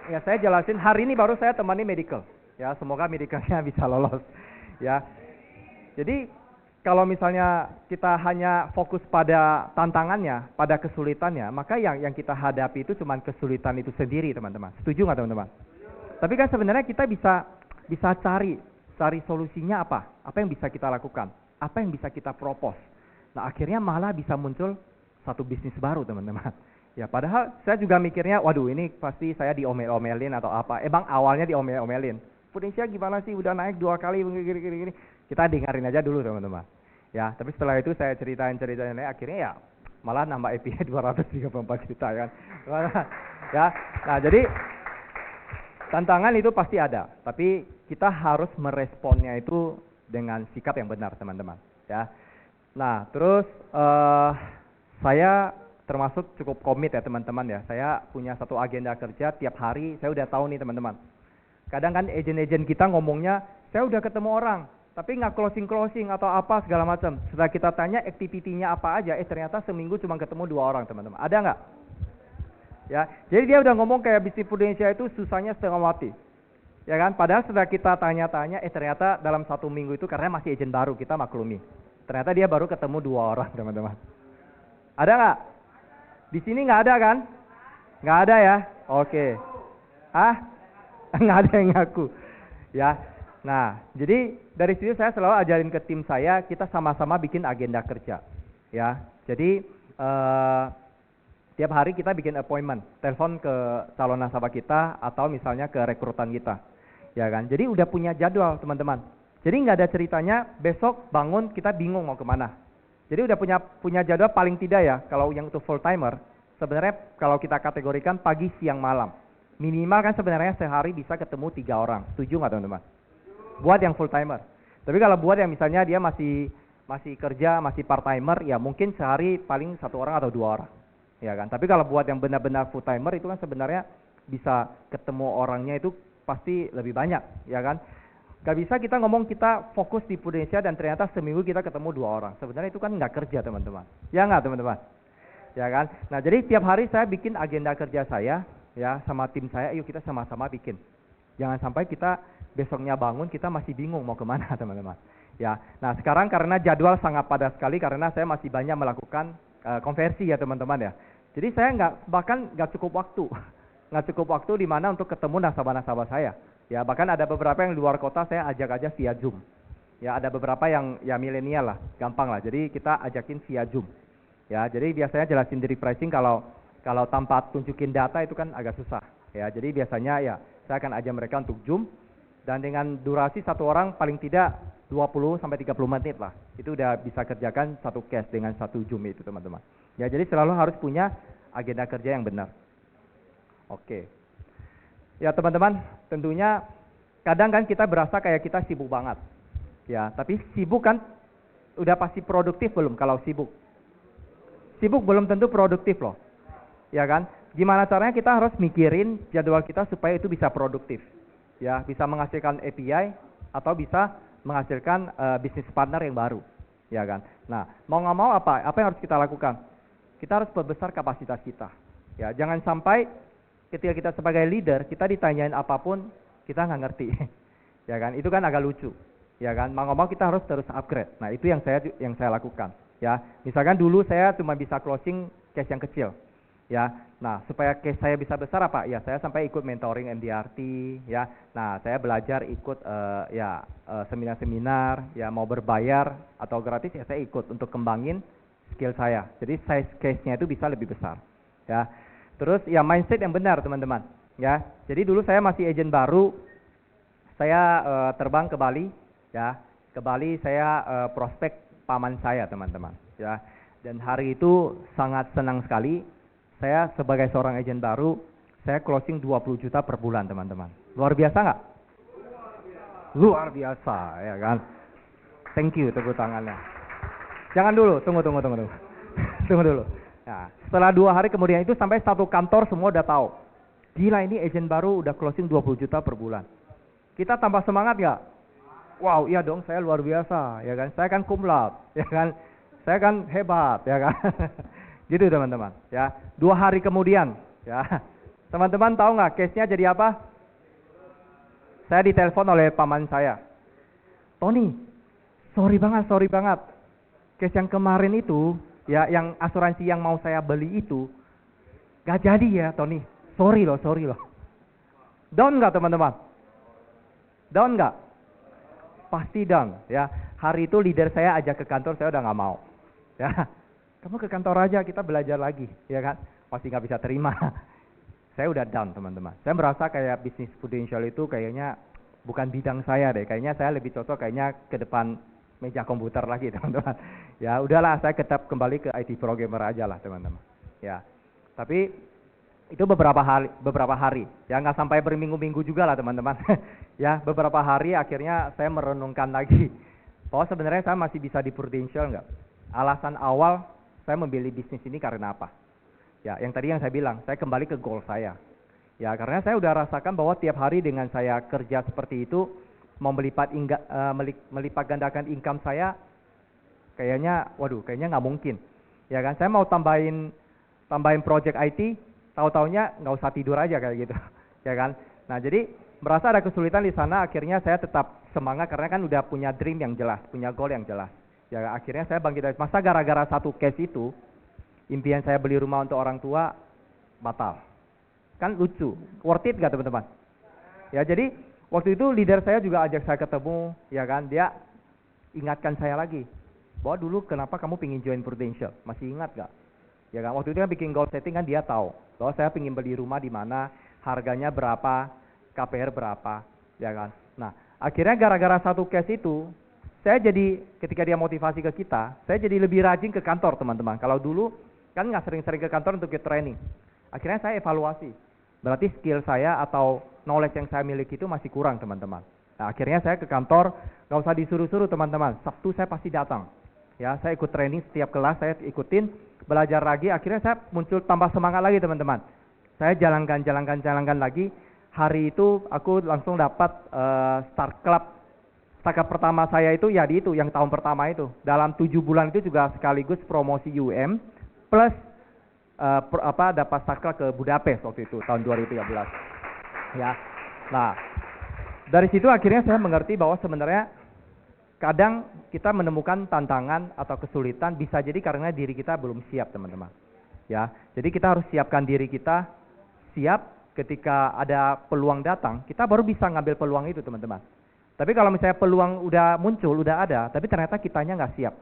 ya saya jelasin hari ini baru saya temani medical, ya semoga medicalnya bisa lolos, ya. Jadi kalau misalnya kita hanya fokus pada tantangannya, pada kesulitannya, maka yang kita hadapi itu cuma kesulitan itu sendiri teman-teman. Setuju nggak teman-teman? Tapi kan sebenarnya kita bisa cari solusinya apa yang bisa kita lakukan, apa yang bisa kita propose. Nah akhirnya malah bisa muncul satu bisnis baru teman-teman. Ya padahal saya juga mikirnya, waduh ini pasti saya diomel-omelin atau apa. Bang awalnya diomel-omelin. Prudential gimana sih udah naik 2 kali gini. Kita dengerin aja dulu teman-teman. Ya tapi setelah itu saya ceritain akhirnya ya malah nambah API 234 juta kan. Ya, nah jadi tantangan itu pasti ada. Tapi kita harus meresponnya itu dengan sikap yang benar teman-teman. Ya, nah terus saya termasuk cukup komit ya teman-teman ya. Saya punya satu agenda kerja tiap hari, saya udah tahu nih teman-teman. Kadang kan agent-agent kita ngomongnya, saya udah ketemu orang, tapi nggak closing atau apa segala macam. Setelah kita tanya activity-nya apa aja, ternyata seminggu cuma ketemu 2 orang teman-teman. Ada nggak? Ya, jadi dia udah ngomong kayak bisnis Prudential itu susahnya setengah mati. Ya kan? Padahal setelah kita tanya-tanya, ternyata dalam 1 minggu itu karena masih agent baru, kita maklumi. Ternyata dia baru ketemu 2 orang teman-teman. Ada nggak? Di sini nggak ada kan? Nggak ada ya? Oke. Nggak ada yang ngaku. Ya. Nah, jadi dari situ saya selalu ajarin ke tim saya, kita sama-sama bikin agenda kerja. Ya. Jadi tiap hari kita bikin appointment, telepon ke calon nasabah kita atau misalnya ke rekrutan kita. Ya kan? Jadi udah punya jadwal teman-teman. Jadi nggak ada ceritanya besok bangun kita bingung mau kemana. Jadi udah punya jadwal paling tidak ya, kalau yang untuk full timer, sebenarnya kalau kita kategorikan pagi, siang, malam. Minimal kan sebenarnya sehari bisa ketemu 3 orang. Setuju nggak teman-teman? Buat yang full timer. Tapi kalau buat yang misalnya dia masih kerja, masih part timer, ya mungkin sehari paling 1 orang atau 2 orang. Ya kan? Tapi kalau buat yang benar-benar full timer itu kan sebenarnya bisa ketemu orangnya itu pasti lebih banyak, ya kan? Gak bisa kita ngomong kita fokus di Prudential dan ternyata seminggu kita ketemu 2 orang. Sebenarnya itu kan nggak kerja teman-teman. Ya nggak teman-teman? Ya kan? Nah jadi tiap hari saya bikin agenda kerja saya, ya sama tim saya, yuk kita sama-sama bikin. Jangan sampai kita besoknya bangun kita masih bingung mau kemana teman-teman. Ya, nah sekarang karena jadwal sangat padat sekali karena saya masih banyak melakukan konversi ya teman-teman ya. Jadi saya bahkan nggak cukup waktu di mana untuk ketemu nasabah-nasabah saya. Ya bahkan ada beberapa yang luar kota saya ajak aja via Zoom. Ya ada beberapa yang ya milenial lah, gampang lah. Jadi kita ajakin via Zoom. Ya jadi biasanya jelasin dari pricing kalau tanpa tunjukin data itu kan agak susah. Ya jadi biasanya ya saya akan ajak mereka untuk Zoom dan dengan durasi 1 orang paling tidak 20 sampai 30 menit lah. Itu udah bisa kerjakan 1 case dengan 1 Zoom itu teman-teman. Ya jadi selalu harus punya agenda kerja yang benar. Oke. Ya teman-teman, tentunya kadang kan kita berasa kayak kita sibuk banget. Ya, tapi sibuk kan udah pasti produktif belum kalau sibuk? Sibuk belum tentu produktif loh. Ya kan? Gimana caranya kita harus mikirin jadwal kita supaya itu bisa produktif. Ya, bisa menghasilkan API atau bisa menghasilkan bisnis partner yang baru. Ya kan? Nah, mau nggak mau apa yang harus kita lakukan? Kita harus perbesar kapasitas kita. Ya, jangan sampai ketika kita sebagai leader, kita ditanyain apapun, kita nggak ngerti. Ya kan, itu kan agak lucu. Ya kan, mau nggak mau kita harus terus upgrade. Nah itu yang saya lakukan. Ya, misalkan dulu saya cuma bisa closing case yang kecil. Ya, nah supaya case saya bisa besar apa? Ya saya sampai ikut mentoring MDRT. Ya, nah saya belajar ikut seminar-seminar. Ya mau berbayar atau gratis ya saya ikut untuk kembangin skill saya. Jadi size case-nya itu bisa lebih besar. Ya. Terus ya mindset yang benar teman-teman. Ya. Jadi dulu saya masih agent baru, saya terbang ke Bali. Ya. Ke Bali saya prospek paman saya teman-teman. Ya. Dan hari itu sangat senang sekali. Saya sebagai seorang agent baru, saya closing 20 juta per bulan teman-teman. Luar biasa nggak? Luar biasa ya kan. Thank you, tepuk tangannya. Jangan dulu, tunggu. Tunggu dulu. Nah, setelah 2 hari kemudian itu sampai satu kantor semua udah tahu. Gila ini agent baru udah closing 20 juta per bulan. Kita tambah semangat nggak? Wow, iya dong, saya luar biasa, ya kan? Saya kan cum laude, ya kan? Saya kan hebat, ya kan? Gitu teman-teman, ya. 2 hari kemudian, ya. Teman-teman tahu nggak case-nya jadi apa? Saya ditelepon oleh paman saya. Tony, sorry banget. Case yang kemarin itu, ya yang asuransi yang mau saya beli itu, gak jadi ya Tony. Sorry loh. Down nggak teman-teman? Down nggak? Pasti down, ya. Hari itu leader saya ajak ke kantor, saya udah nggak mau. Ya, kamu ke kantor aja, kita belajar lagi, ya kan? Pasti nggak bisa terima. Saya udah down teman-teman. Saya merasa kayak bisnis Prudential itu kayaknya bukan bidang saya deh. Kayaknya saya lebih cocok kayaknya ke depan meja komputer lagi teman-teman. Ya udahlah, saya tetap kembali ke IT programmer aja lah teman-teman. Ya, tapi itu beberapa hari. Ya nggak sampai berminggu-minggu juga lah teman-teman. Ya beberapa hari akhirnya saya merenungkan lagi. Bahwa sebenarnya saya masih bisa di Prudential nggak? Alasan awal saya memilih bisnis ini karena apa? Ya, yang tadi yang saya bilang, saya kembali ke goal saya. Ya, karena saya udah rasakan bahwa tiap hari dengan saya kerja seperti itu, mau melipat gandakan income saya, kayaknya nggak mungkin. Ya kan, saya mau tambahin project IT, tahu-taunya nggak usah tidur aja kayak gitu. Ya kan. Nah, jadi merasa ada kesulitan di sana, akhirnya saya tetap semangat karena kan udah punya dream yang jelas, punya goal yang jelas. Ya, akhirnya saya bangkit dari masa gara-gara satu case itu, impian saya beli rumah untuk orang tua batal. Kan lucu, worth it gak teman-teman? Ya jadi waktu itu leader saya juga ajak saya ketemu, ya kan? Dia ingatkan saya lagi, bahwa dulu kenapa kamu pingin join Prudential? Masih ingat gak? Ya kan? Waktu itu kan bikin goal setting kan dia tahu bahwa saya pingin beli rumah di mana, harganya berapa, KPR berapa, ya kan? Nah akhirnya gara-gara satu case itu, saya jadi ketika dia motivasi ke kita, saya jadi lebih rajin ke kantor teman-teman. Kalau dulu kan nggak sering-sering ke kantor untuk ke training. Akhirnya saya evaluasi. Berarti skill saya atau knowledge yang saya miliki itu masih kurang teman-teman. Nah, akhirnya saya ke kantor, nggak usah disuruh-suruh teman-teman. Sabtu saya pasti datang. Ya, saya ikut training setiap kelas, saya ikutin, belajar lagi. Akhirnya saya muncul tambah semangat lagi teman-teman. Saya jalankan lagi. Hari itu aku langsung dapat start club. Start club pertama saya itu ya di itu, yang tahun pertama itu. Dalam 7 bulan itu juga sekaligus promosi UM. Plus dapat start club ke Budapest waktu itu tahun 2013 ya. Nah dari situ akhirnya saya mengerti bahwa sebenarnya kadang kita menemukan tantangan atau kesulitan bisa jadi karena diri kita belum siap teman-teman ya. Jadi kita harus siapkan diri kita siap ketika ada peluang datang, kita baru bisa ngambil peluang itu teman-teman. Tapi kalau misalnya peluang udah muncul, udah ada, tapi ternyata kitanya nggak siap,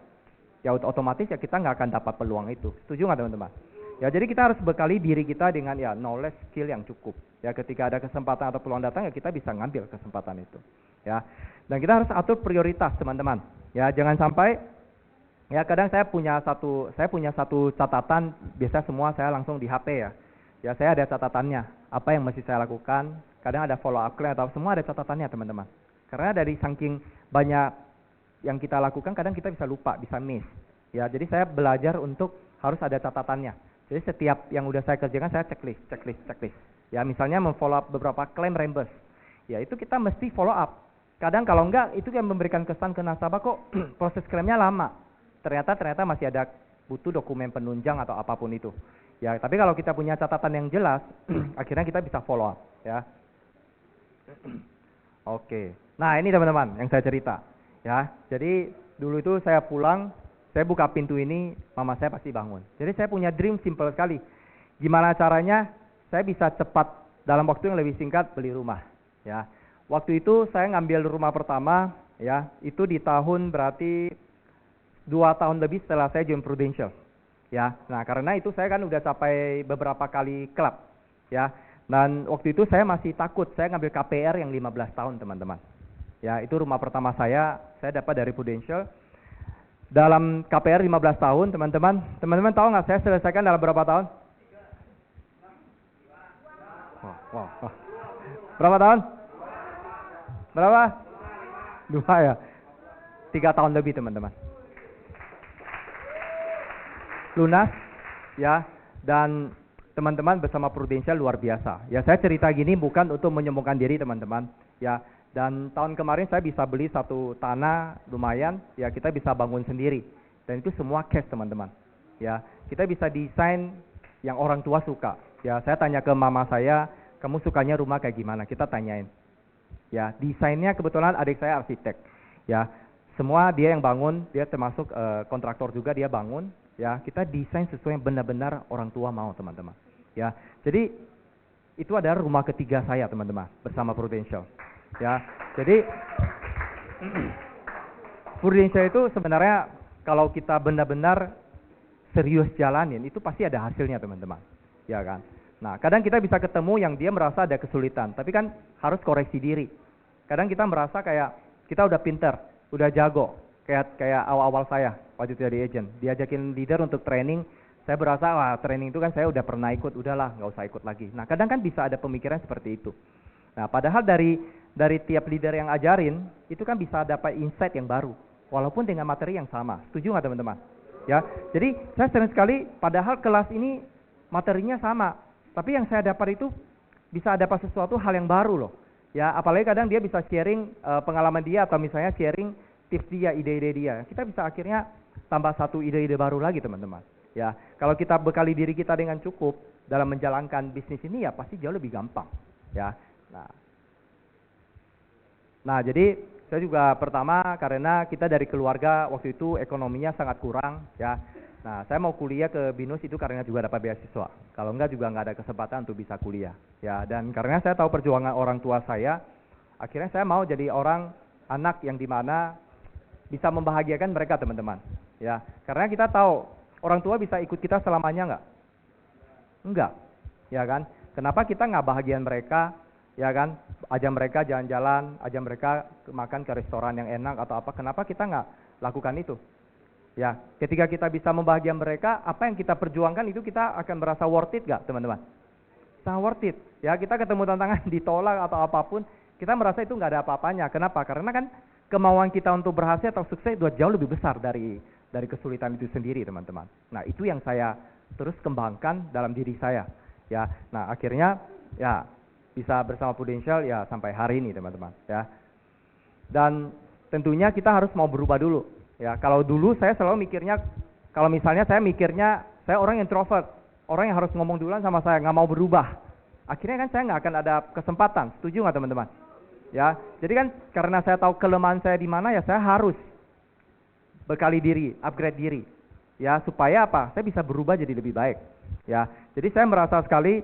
ya otomatis ya kita nggak akan dapat peluang itu. Setuju nggak teman-teman? Ya jadi kita harus bekali diri kita dengan ya knowledge, skill yang cukup. Ya ketika ada kesempatan atau peluang datang ya kita bisa ngambil kesempatan itu. Ya. Dan kita harus atur prioritas teman-teman. Ya jangan sampai ya kadang saya punya satu catatan, biasa semua saya langsung di HP ya. Ya saya ada catatannya, apa yang mesti saya lakukan. Kadang ada follow up plan atau semua ada catatannya teman-teman. Karena dari saking banyak yang kita lakukan kadang kita bisa lupa, bisa miss. Ya, jadi saya belajar untuk harus ada catatannya. Jadi setiap yang udah saya kerjakan saya checklist. Ya, misalnya memfollow up beberapa claim reimburse. Ya, itu kita mesti follow up. Kadang kalau enggak itu yang memberikan kesan ke nasabah kok proses klaimnya lama. Ternyata masih ada butuh dokumen penunjang atau apapun itu. Ya, tapi kalau kita punya catatan yang jelas, akhirnya kita bisa follow up, ya. Oke. Nah, ini teman-teman yang saya cerita. Ya, jadi dulu itu saya pulang, saya buka pintu ini, mama saya pasti bangun. Jadi saya punya dream simple sekali. Gimana caranya saya bisa cepat dalam waktu yang lebih singkat beli rumah. Ya, waktu itu saya ngambil rumah pertama, ya, itu di tahun berarti 2 tahun lebih setelah saya join Prudential. Ya, nah karena itu saya kan udah capai beberapa kali klub. Ya, dan waktu itu saya masih takut, saya ngambil KPR yang 15 tahun teman-teman. Ya, itu rumah pertama saya dapat dari Prudential. Dalam KPR 15 tahun teman-teman, teman-teman tahu nggak saya selesaikan dalam berapa tahun? Wow. Berapa tahun? Berapa? 2 ya. 3 tahun lebih teman-teman. Lunas, ya, dan teman-teman bersama Prudential luar biasa. Ya, saya cerita gini bukan untuk menyombongkan diri teman-teman, ya. Dan tahun kemarin saya bisa beli satu tanah lumayan, ya kita bisa bangun sendiri. Dan itu semua cash teman-teman. Ya, kita bisa desain yang orang tua suka. Ya, saya tanya ke mama saya, kamu sukanya rumah kayak gimana? Kita tanyain. Ya, desainnya kebetulan adik saya arsitek. Ya, semua dia yang bangun, dia termasuk kontraktor juga dia bangun. Ya, kita desain sesuai yang benar-benar orang tua mau teman-teman. Ya, jadi itu adalah rumah ketiga saya teman-teman bersama Prudential. Ya, jadi Prudential itu sebenarnya kalau kita benar-benar serius jalanin itu pasti ada hasilnya teman-teman. Ya kan. Nah, kadang kita bisa ketemu yang dia merasa ada kesulitan, tapi kan harus koreksi diri. Kadang kita merasa kayak kita udah pinter, udah jago, kayak awal-awal saya waktu itu jadi agent, diajakin leader untuk training, saya berasa wah training itu kan saya udah pernah ikut, udahlah nggak usah ikut lagi. Nah kadang kan bisa ada pemikiran seperti itu. Nah padahal dari tiap leader yang ajarin itu kan bisa dapat insight yang baru, walaupun dengan materi yang sama. Setuju nggak teman-teman? Ya, jadi saya sering sekali padahal kelas ini materinya sama, tapi yang saya dapat itu bisa dapat sesuatu hal yang baru loh. Ya, apalagi kadang dia bisa sharing pengalaman dia atau misalnya sharing tips dia, ide-ide dia. Kita bisa akhirnya tambah satu ide-ide baru lagi teman-teman. Ya, kalau kita bekali diri kita dengan cukup dalam menjalankan bisnis ini ya pasti jauh lebih gampang. Ya, nah jadi saya juga pertama karena kita dari keluarga waktu itu ekonominya sangat kurang. Ya, nah saya mau kuliah ke BINUS itu karena juga dapat beasiswa. Kalau enggak juga nggak ada kesempatan untuk bisa kuliah. Ya, dan karena saya tahu perjuangan orang tua saya, akhirnya saya mau jadi anak yang dimana bisa membahagiakan mereka teman-teman. Ya, karena kita tahu orang tua bisa ikut kita selamanya nggak? Enggak, ya kan? Kenapa kita nggak bahagian mereka, ya kan? Ajak mereka jalan-jalan, ajak mereka makan ke restoran yang enak atau apa? Kenapa kita nggak lakukan itu? Ya, ketika kita bisa membahagiakan mereka, apa yang kita perjuangkan itu kita akan merasa worth it nggak, teman-teman? Sangat worth it. Ya, kita ketemu tantangan ditolak atau apapun, kita merasa itu nggak ada apa-apanya. Kenapa? Karena kan kemauan kita untuk berhasil atau sukses itu jauh lebih besar dari kesulitan itu sendiri teman-teman. Nah itu yang saya terus kembangkan dalam diri saya. Ya, nah akhirnya ya bisa bersama Prudential ya sampai hari ini teman-teman. Ya, dan tentunya kita harus mau berubah dulu. Ya, kalau dulu saya selalu mikirnya, kalau misalnya saya mikirnya saya orang introvert, orang yang harus ngomong duluan sama saya, nggak mau berubah. Akhirnya kan saya nggak akan ada kesempatan. Setuju nggak teman-teman? Ya, jadi kan karena saya tahu kelemahan saya di mana ya saya harus bekali diri, upgrade diri. Ya, supaya apa? Saya bisa berubah jadi lebih baik. Ya, jadi saya merasa sekali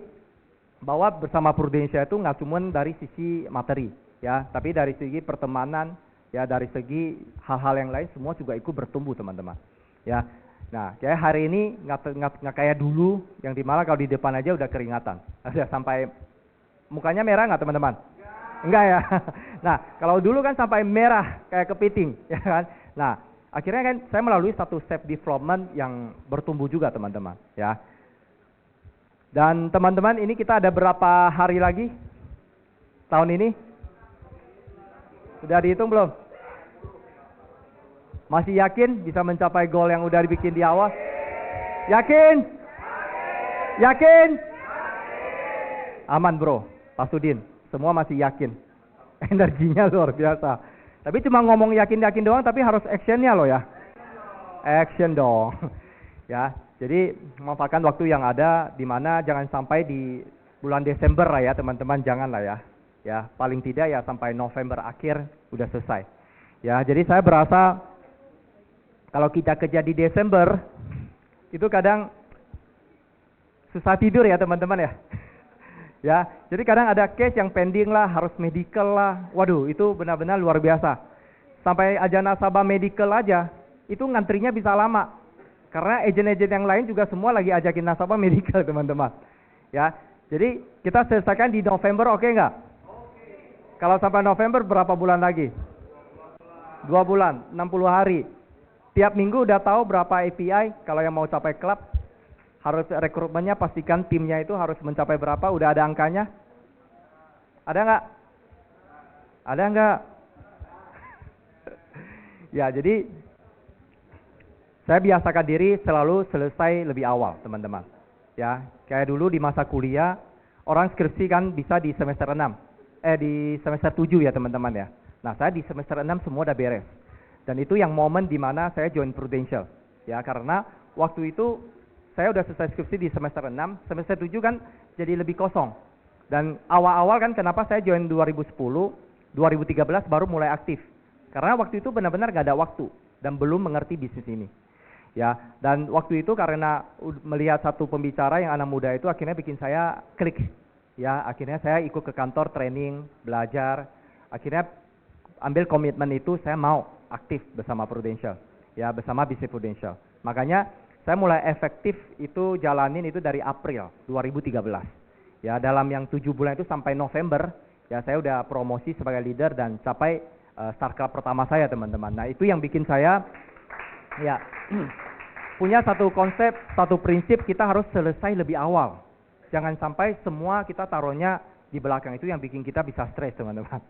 bahwa bersama Prudential itu nggak cuma dari sisi materi, ya, tapi dari segi pertemanan, ya, dari segi hal-hal yang lain semua juga ikut bertumbuh teman-teman. Ya, nah, kayak hari ini nggak kayak dulu yang dimana kalau di depan aja udah keringatan, ada sampai mukanya merah nggak teman-teman? Enggak ya. Nah, kalau dulu kan sampai merah kayak kepiting, ya kan. Nah, akhirnya kan saya melalui satu step development yang bertumbuh juga teman-teman, ya. Dan teman-teman ini kita ada berapa hari lagi tahun ini? Sudah dihitung belum? Masih yakin bisa mencapai goal yang udah dibikin di awal? Yakin? Yakin? Aman bro, Pak Sudin. Semua masih yakin. Energinya luar biasa. Tapi cuma ngomong yakin-yakin doang, tapi harus actionnya loh ya. Action dong. Ya, jadi memanfaatkan waktu yang ada, di mana jangan sampai di bulan Desember lah ya teman-teman, jangan lah ya. Ya, paling tidak ya sampai November akhir udah selesai. Ya, jadi saya berasa kalau kita kerja di Desember, itu kadang susah tidur ya teman-teman ya. Ya, jadi kadang ada case yang pending lah, harus medical lah. Waduh, itu benar-benar luar biasa. Sampai aja nasabah medical aja, itu ngantrinya bisa lama. Karena agen-agen yang lain juga semua lagi ajakin nasabah medical teman-teman. Ya, jadi kita selesaikan di November, oke nggak? Kalau sampai November berapa bulan lagi? 2 bulan, 60 hari. Tiap minggu udah tahu berapa API. Kalau yang mau capai klub, harus rekrutmennya pastikan timnya itu harus mencapai berapa. Udah ada angkanya? Ada nggak? Ada nggak? Ya, jadi saya biasakan diri selalu selesai lebih awal, teman-teman. Ya, kayak dulu di masa kuliah, orang skripsi kan bisa di semester 6. Di semester 7 ya, teman-teman ya. Nah, saya di semester 6 semua udah beres. Dan itu yang momen di mana saya join Prudential. Ya, karena waktu itu saya udah selesai skripsi di semester 6, semester 7 kan jadi lebih kosong. Dan awal-awal kan kenapa saya join 2010, 2013 baru mulai aktif. Karena waktu itu benar-benar gak ada waktu dan belum mengerti bisnis ini. Ya, dan waktu itu karena melihat satu pembicara yang anak muda itu akhirnya bikin saya klik. Ya, akhirnya saya ikut ke kantor training, belajar. Akhirnya ambil komitmen itu, saya mau aktif bersama Prudential. Ya, bersama bisnis Prudential. Makanya saya mulai efektif itu jalanin itu dari April 2013. Ya, dalam yang 7 bulan itu sampai November, ya saya udah promosi sebagai leader dan capai start club pertama saya, teman-teman. Nah, itu yang bikin saya ya punya satu konsep, satu prinsip, kita harus selesai lebih awal. Jangan sampai semua kita taruhnya di belakang. Itu yang bikin kita bisa stres, teman-teman.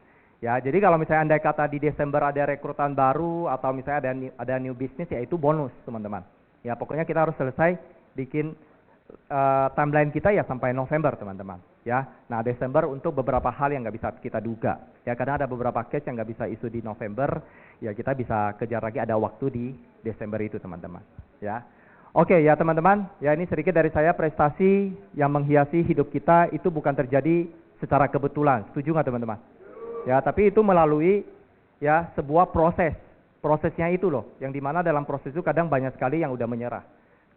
Ya, jadi kalau misalnya andai kata di Desember ada rekrutan baru atau misalnya ada new business, ya itu bonus, teman-teman. Ya, pokoknya kita harus selesai bikin timeline kita ya sampai November, teman-teman. Ya, nah Desember untuk beberapa hal yang nggak bisa kita duga. Ya, karena ada beberapa case yang nggak bisa isu di November, ya kita bisa kejar lagi ada waktu di Desember itu, teman-teman. Ya, oke ya teman-teman. Ya, ini sedikit dari saya, prestasi yang menghiasi hidup kita itu bukan terjadi secara kebetulan. Setuju nggak, teman-teman? Ya, tapi itu melalui ya sebuah proses. Prosesnya itu loh, yang dimana dalam proses itu kadang banyak sekali yang udah menyerah.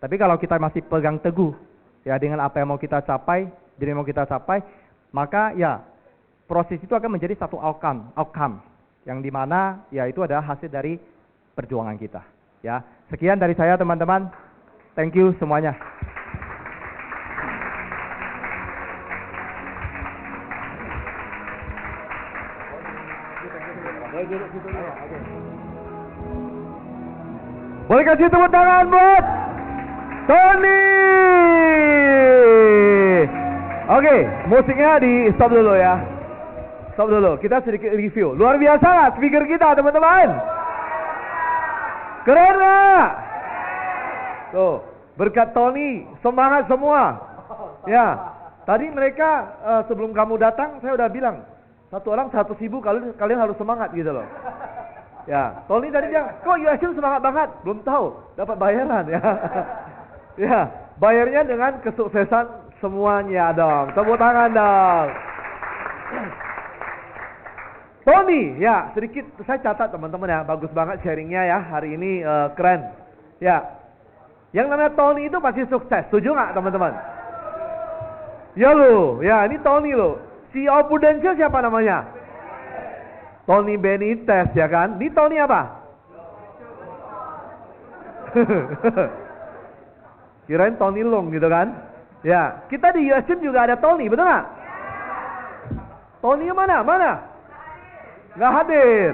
Tapi kalau kita masih pegang teguh ya dengan apa yang mau kita capai, maka ya proses itu akan menjadi satu outcome yang dimana ya itu adalah hasil dari perjuangan kita. Ya, sekian dari saya, teman-teman. Thank you semuanya. Boleh kasih tepuk tangan buat Tony. Oke, musiknya di stop dulu ya. Stop dulu, kita sedikit review. Luar biasa lah speaker kita, teman-teman. Keren gak? Tuh, berkat Tony, semangat semua. Ya, tadi mereka sebelum kamu datang, saya udah bilang, satu orang 100.000, kalian harus semangat gitu loh. Ya, Tony tadi bilang, kok USM semangat banget? Belum tahu, dapat bayaran ya. Ya, bayarnya dengan kesuksesan semuanya dong. Tepuk tangan dong. Tony, ya sedikit saya catat teman-teman ya, bagus banget sharingnya ya hari ini, keren. Ya, yang namanya Tony itu pasti sukses, setuju nggak teman-teman? Ya lo, ya ini Tony lo. CEO Prudential siapa namanya? Tony Benitez ya kan? Ini Tony apa? Kirain Tony Long gitu kan? Ya, kita di USM juga ada Tony, betul nggak? Tony mana? Nggak hadir.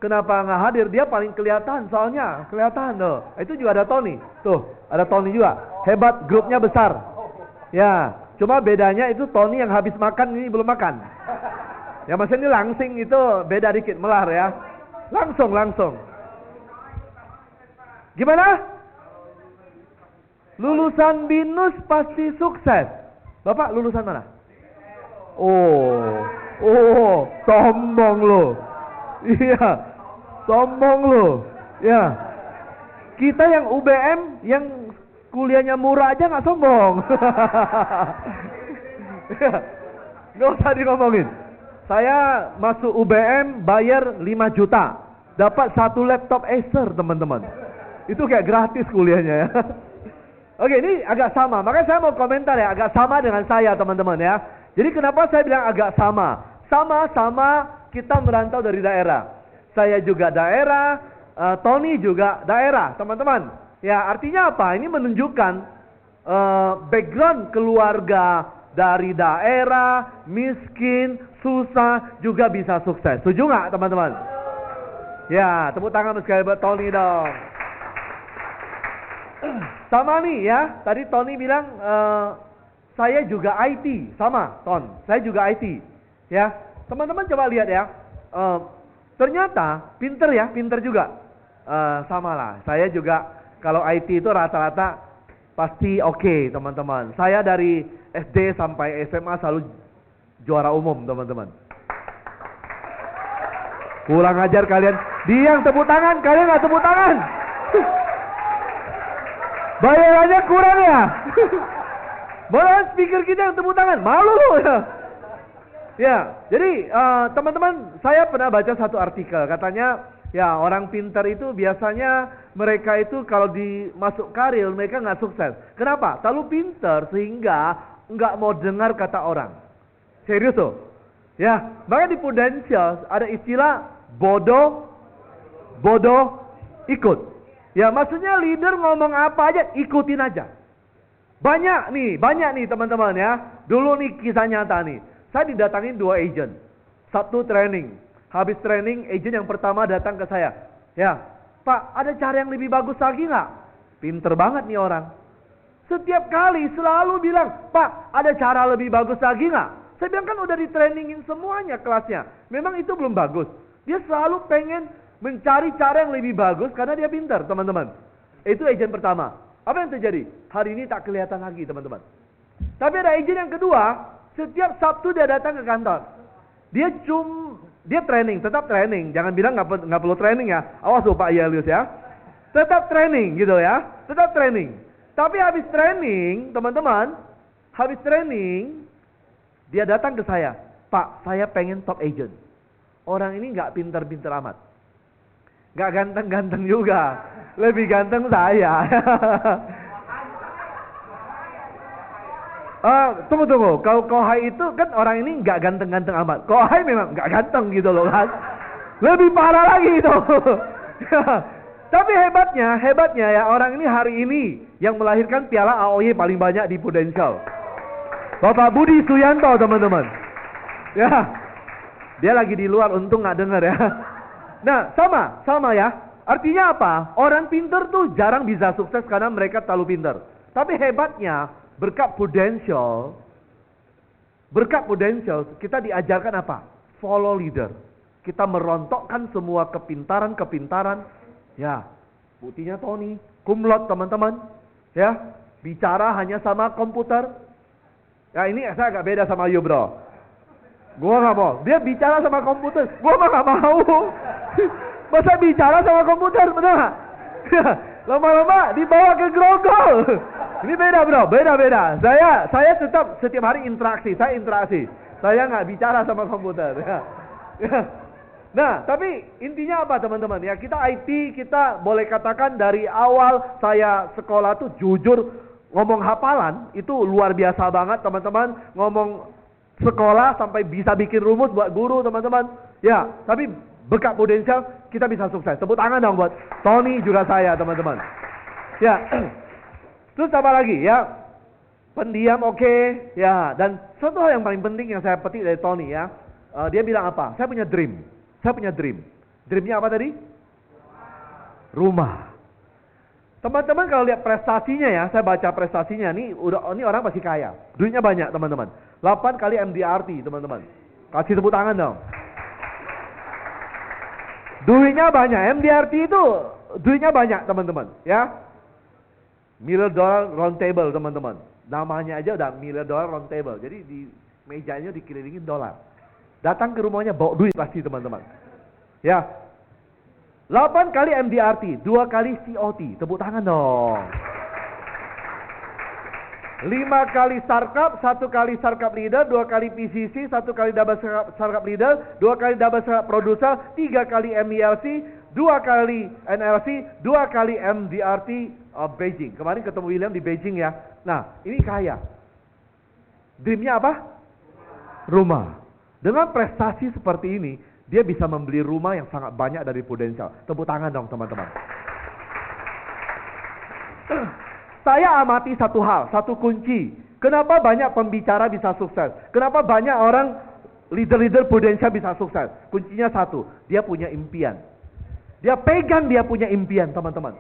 Kenapa nggak hadir? Dia paling kelihatan soalnya, kelihatan tuh. Itu juga ada Tony. Tuh, ada Tony juga. Hebat, grupnya besar. Ya, cuma bedanya itu Tony yang habis makan, ini belum makan. Ya maksudnya ini langsing itu beda dikit, melar ya. Langsung. Gimana? Lulusan BINUS pasti sukses. Bapak lulusan mana? Oh, sombong lo. Iya, sombong lo. Ya, kita yang UBM yang kuliahnya murah aja nggak sombong. Nggak usah ngomongin. Saya masuk UBM bayar 5 juta, dapat 1 laptop Acer, teman-teman. Itu kayak gratis kuliahnya ya. Oke, ini agak sama. Makanya saya mau komentar ya, agak sama dengan saya, teman-teman ya. Jadi kenapa saya bilang agak sama? Sama-sama kita merantau dari daerah. Saya juga daerah, Tony juga daerah, teman-teman. Ya, artinya apa? Ini menunjukkan background keluarga dari daerah, miskin, susah, juga bisa sukses. Setuju nggak, teman-teman? Ya, tepuk tangan sekali buat Tony dong. Sama nih ya, tadi Tony bilang saya juga IT, sama Ton, saya juga IT. Ya, teman-teman coba lihat ya, ternyata pinter ya, pinter juga. Sama lah, saya juga kalau IT itu rata-rata pasti oke, teman-teman. Saya dari SD sampai SMA selalu juara umum, teman-teman. Kurang ajar kalian. Dia yang tepuk tangan, kalian nggak tepuk tangan. Bayarannya kurang ya. Malah speaker kita yang tepuk tangan, malu ya. Ya, jadi teman-teman, saya pernah baca satu artikel, katanya ya orang pintar itu biasanya mereka itu kalau dimasuk karir mereka nggak sukses. Kenapa? Terlalu pintar sehingga nggak mau dengar kata orang. Serius tuh. Ya, makanya di Prudential ada istilah bodoh ikut. Ya, maksudnya leader ngomong apa aja ikutin aja. Banyak nih teman-teman ya. Dulu nih kisah nyata nih. Saya didatangin 2 agent. Satu training. Habis training, agent yang pertama datang ke saya. Ya, Pak, ada cara yang lebih bagus lagi nggak? Pinter banget nih orang. Setiap kali selalu bilang, Pak, ada cara lebih bagus lagi nggak? Saya bilang kan udah di trainingin semuanya kelasnya. Memang itu belum bagus. Dia selalu pengen mencari cara yang lebih bagus karena dia pintar, teman-teman. Itu agent pertama. Apa yang terjadi? Hari ini tak kelihatan lagi, teman-teman. Tapi ada agent yang kedua, setiap Sabtu dia datang ke kantor. Dia training, tetap training. Jangan bilang nggak perlu training ya. Awas loh Pak Yelius ya. Tetap training gitu ya. Tetap training. Tapi habis training, teman-teman, habis training, dia datang ke saya. Pak, saya pengen top agent. Orang ini nggak pintar-pintar amat. Nggak ganteng-ganteng juga. Lebih ganteng saya. Tunggu. Kalau Kohai itu kan orang ini nggak ganteng-ganteng amat. Kohai memang nggak ganteng gitu loh kan. Lebih parah lagi itu. Tapi hebatnya ya orang ini hari ini yang melahirkan piala AOY paling banyak di Prudential. Bapak Budi Suyanto, teman-teman. Ya, dia lagi di luar, untung nggak dengar ya. Nah, sama ya. Artinya apa? Orang pintar tuh jarang bisa sukses karena mereka terlalu pintar. Tapi hebatnya berkat Prudential, kita diajarkan apa? Follow leader. Kita merontokkan semua kepintaran. Ya, buktinya Tony, cum laude teman-teman. Ya, bicara hanya sama komputer. Ya, ini saya agak beda sama you bro. Gua nggak mau. Dia bicara sama komputer. Gua mah nggak mau. Masa bicara sama komputer, benar nggak? Lama-lama dibawa ke grogol. Ini beda bro, beda. Saya tetap setiap hari interaksi. Saya nggak bicara sama komputer. Nah, tapi intinya apa teman-teman? Ya kita IT, kita boleh katakan dari awal saya sekolah tuh jujur ngomong hafalan itu luar biasa banget teman-teman. Ngomong sekolah sampai bisa bikin rumus buat guru teman-teman. Ya, tapi berkat Prudential kita bisa sukses. Tepuk tangan dong buat Tony juga saya teman-teman. Ya. Terus apa lagi ya? Pendiam oke. Ya, dan satu hal yang paling penting yang saya petik dari Tony ya. Dia bilang apa? Saya punya dream. Dreamnya apa tadi? Rumah. Teman-teman kalau lihat prestasinya ya, saya baca prestasinya ini orang pasti kaya. Duitnya banyak teman-teman. 8 kali MDRT teman-teman. Kasih tepuk tangan dong. Duitnya banyak. MDRT itu duitnya banyak teman-teman ya. $1 million round table teman-teman. Namanya aja udah $1 million round table. Jadi di mejanya dikelilingin dolar. Datang ke rumahnya bawa duit pasti teman-teman. Ya. 8 kali MDRT, 2 kali COT. Tepuk tangan dong. 5 kali startup, 1 kali startup leader, 2 kali PCC, 1 kali double startup leader, 2 kali double startup producer, 3 kali MELC, 2 kali NLC, 2 kali MDRT Beijing. Kemarin ketemu William di Beijing ya. Nah, ini kaya. Dreamnya apa? Rumah. Dengan prestasi seperti ini, dia bisa membeli rumah yang sangat banyak dari Prudential. Tepuk tangan dong teman-teman. Saya amati satu hal, satu kunci. Kenapa banyak pembicara bisa sukses? Kenapa banyak orang leader-leader Prudential bisa sukses? Kuncinya satu, dia punya impian. Dia pegang dia punya impian, teman-teman.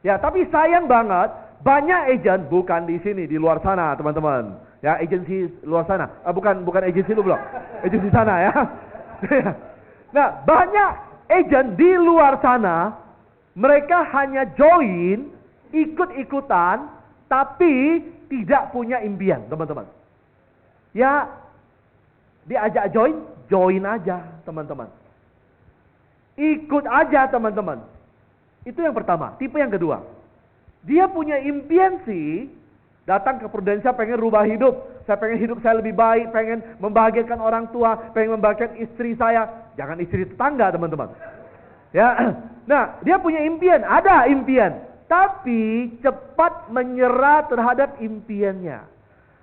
Ya, tapi sayang banget, banyak agent, bukan di sini, di luar sana, teman-teman. Ya, agensi luar sana. Bukan agensi lu belum. Agensi sana ya. Nah, banyak agent di luar sana, mereka hanya join, ikut-ikutan, tapi tidak punya impian, teman-teman. Ya, diajak join aja, teman-teman. Ikut aja, teman-teman. Itu yang pertama. Tipe yang kedua, dia punya impian sih, datang ke Prudential pengen rubah hidup. Saya pengen hidup saya lebih baik, pengen membahagiakan orang tua, pengen membahagiakan istri saya. Jangan istri tetangga, teman-teman. Ya, nah, dia punya impian, ada impian, tapi cepat menyerah terhadap impiannya.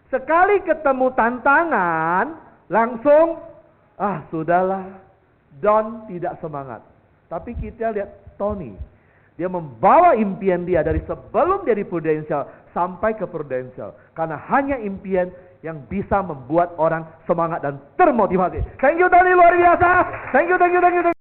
Sekali ketemu tantangan, langsung, sudahlah, down, tidak semangat. Tapi kita lihat Tony, dia membawa impian dia dari sebelum dia di Prudential sampai ke Prudential. Karena hanya impian yang bisa membuat orang semangat dan termotivasi. Thank you Tony, luar biasa. Thank you.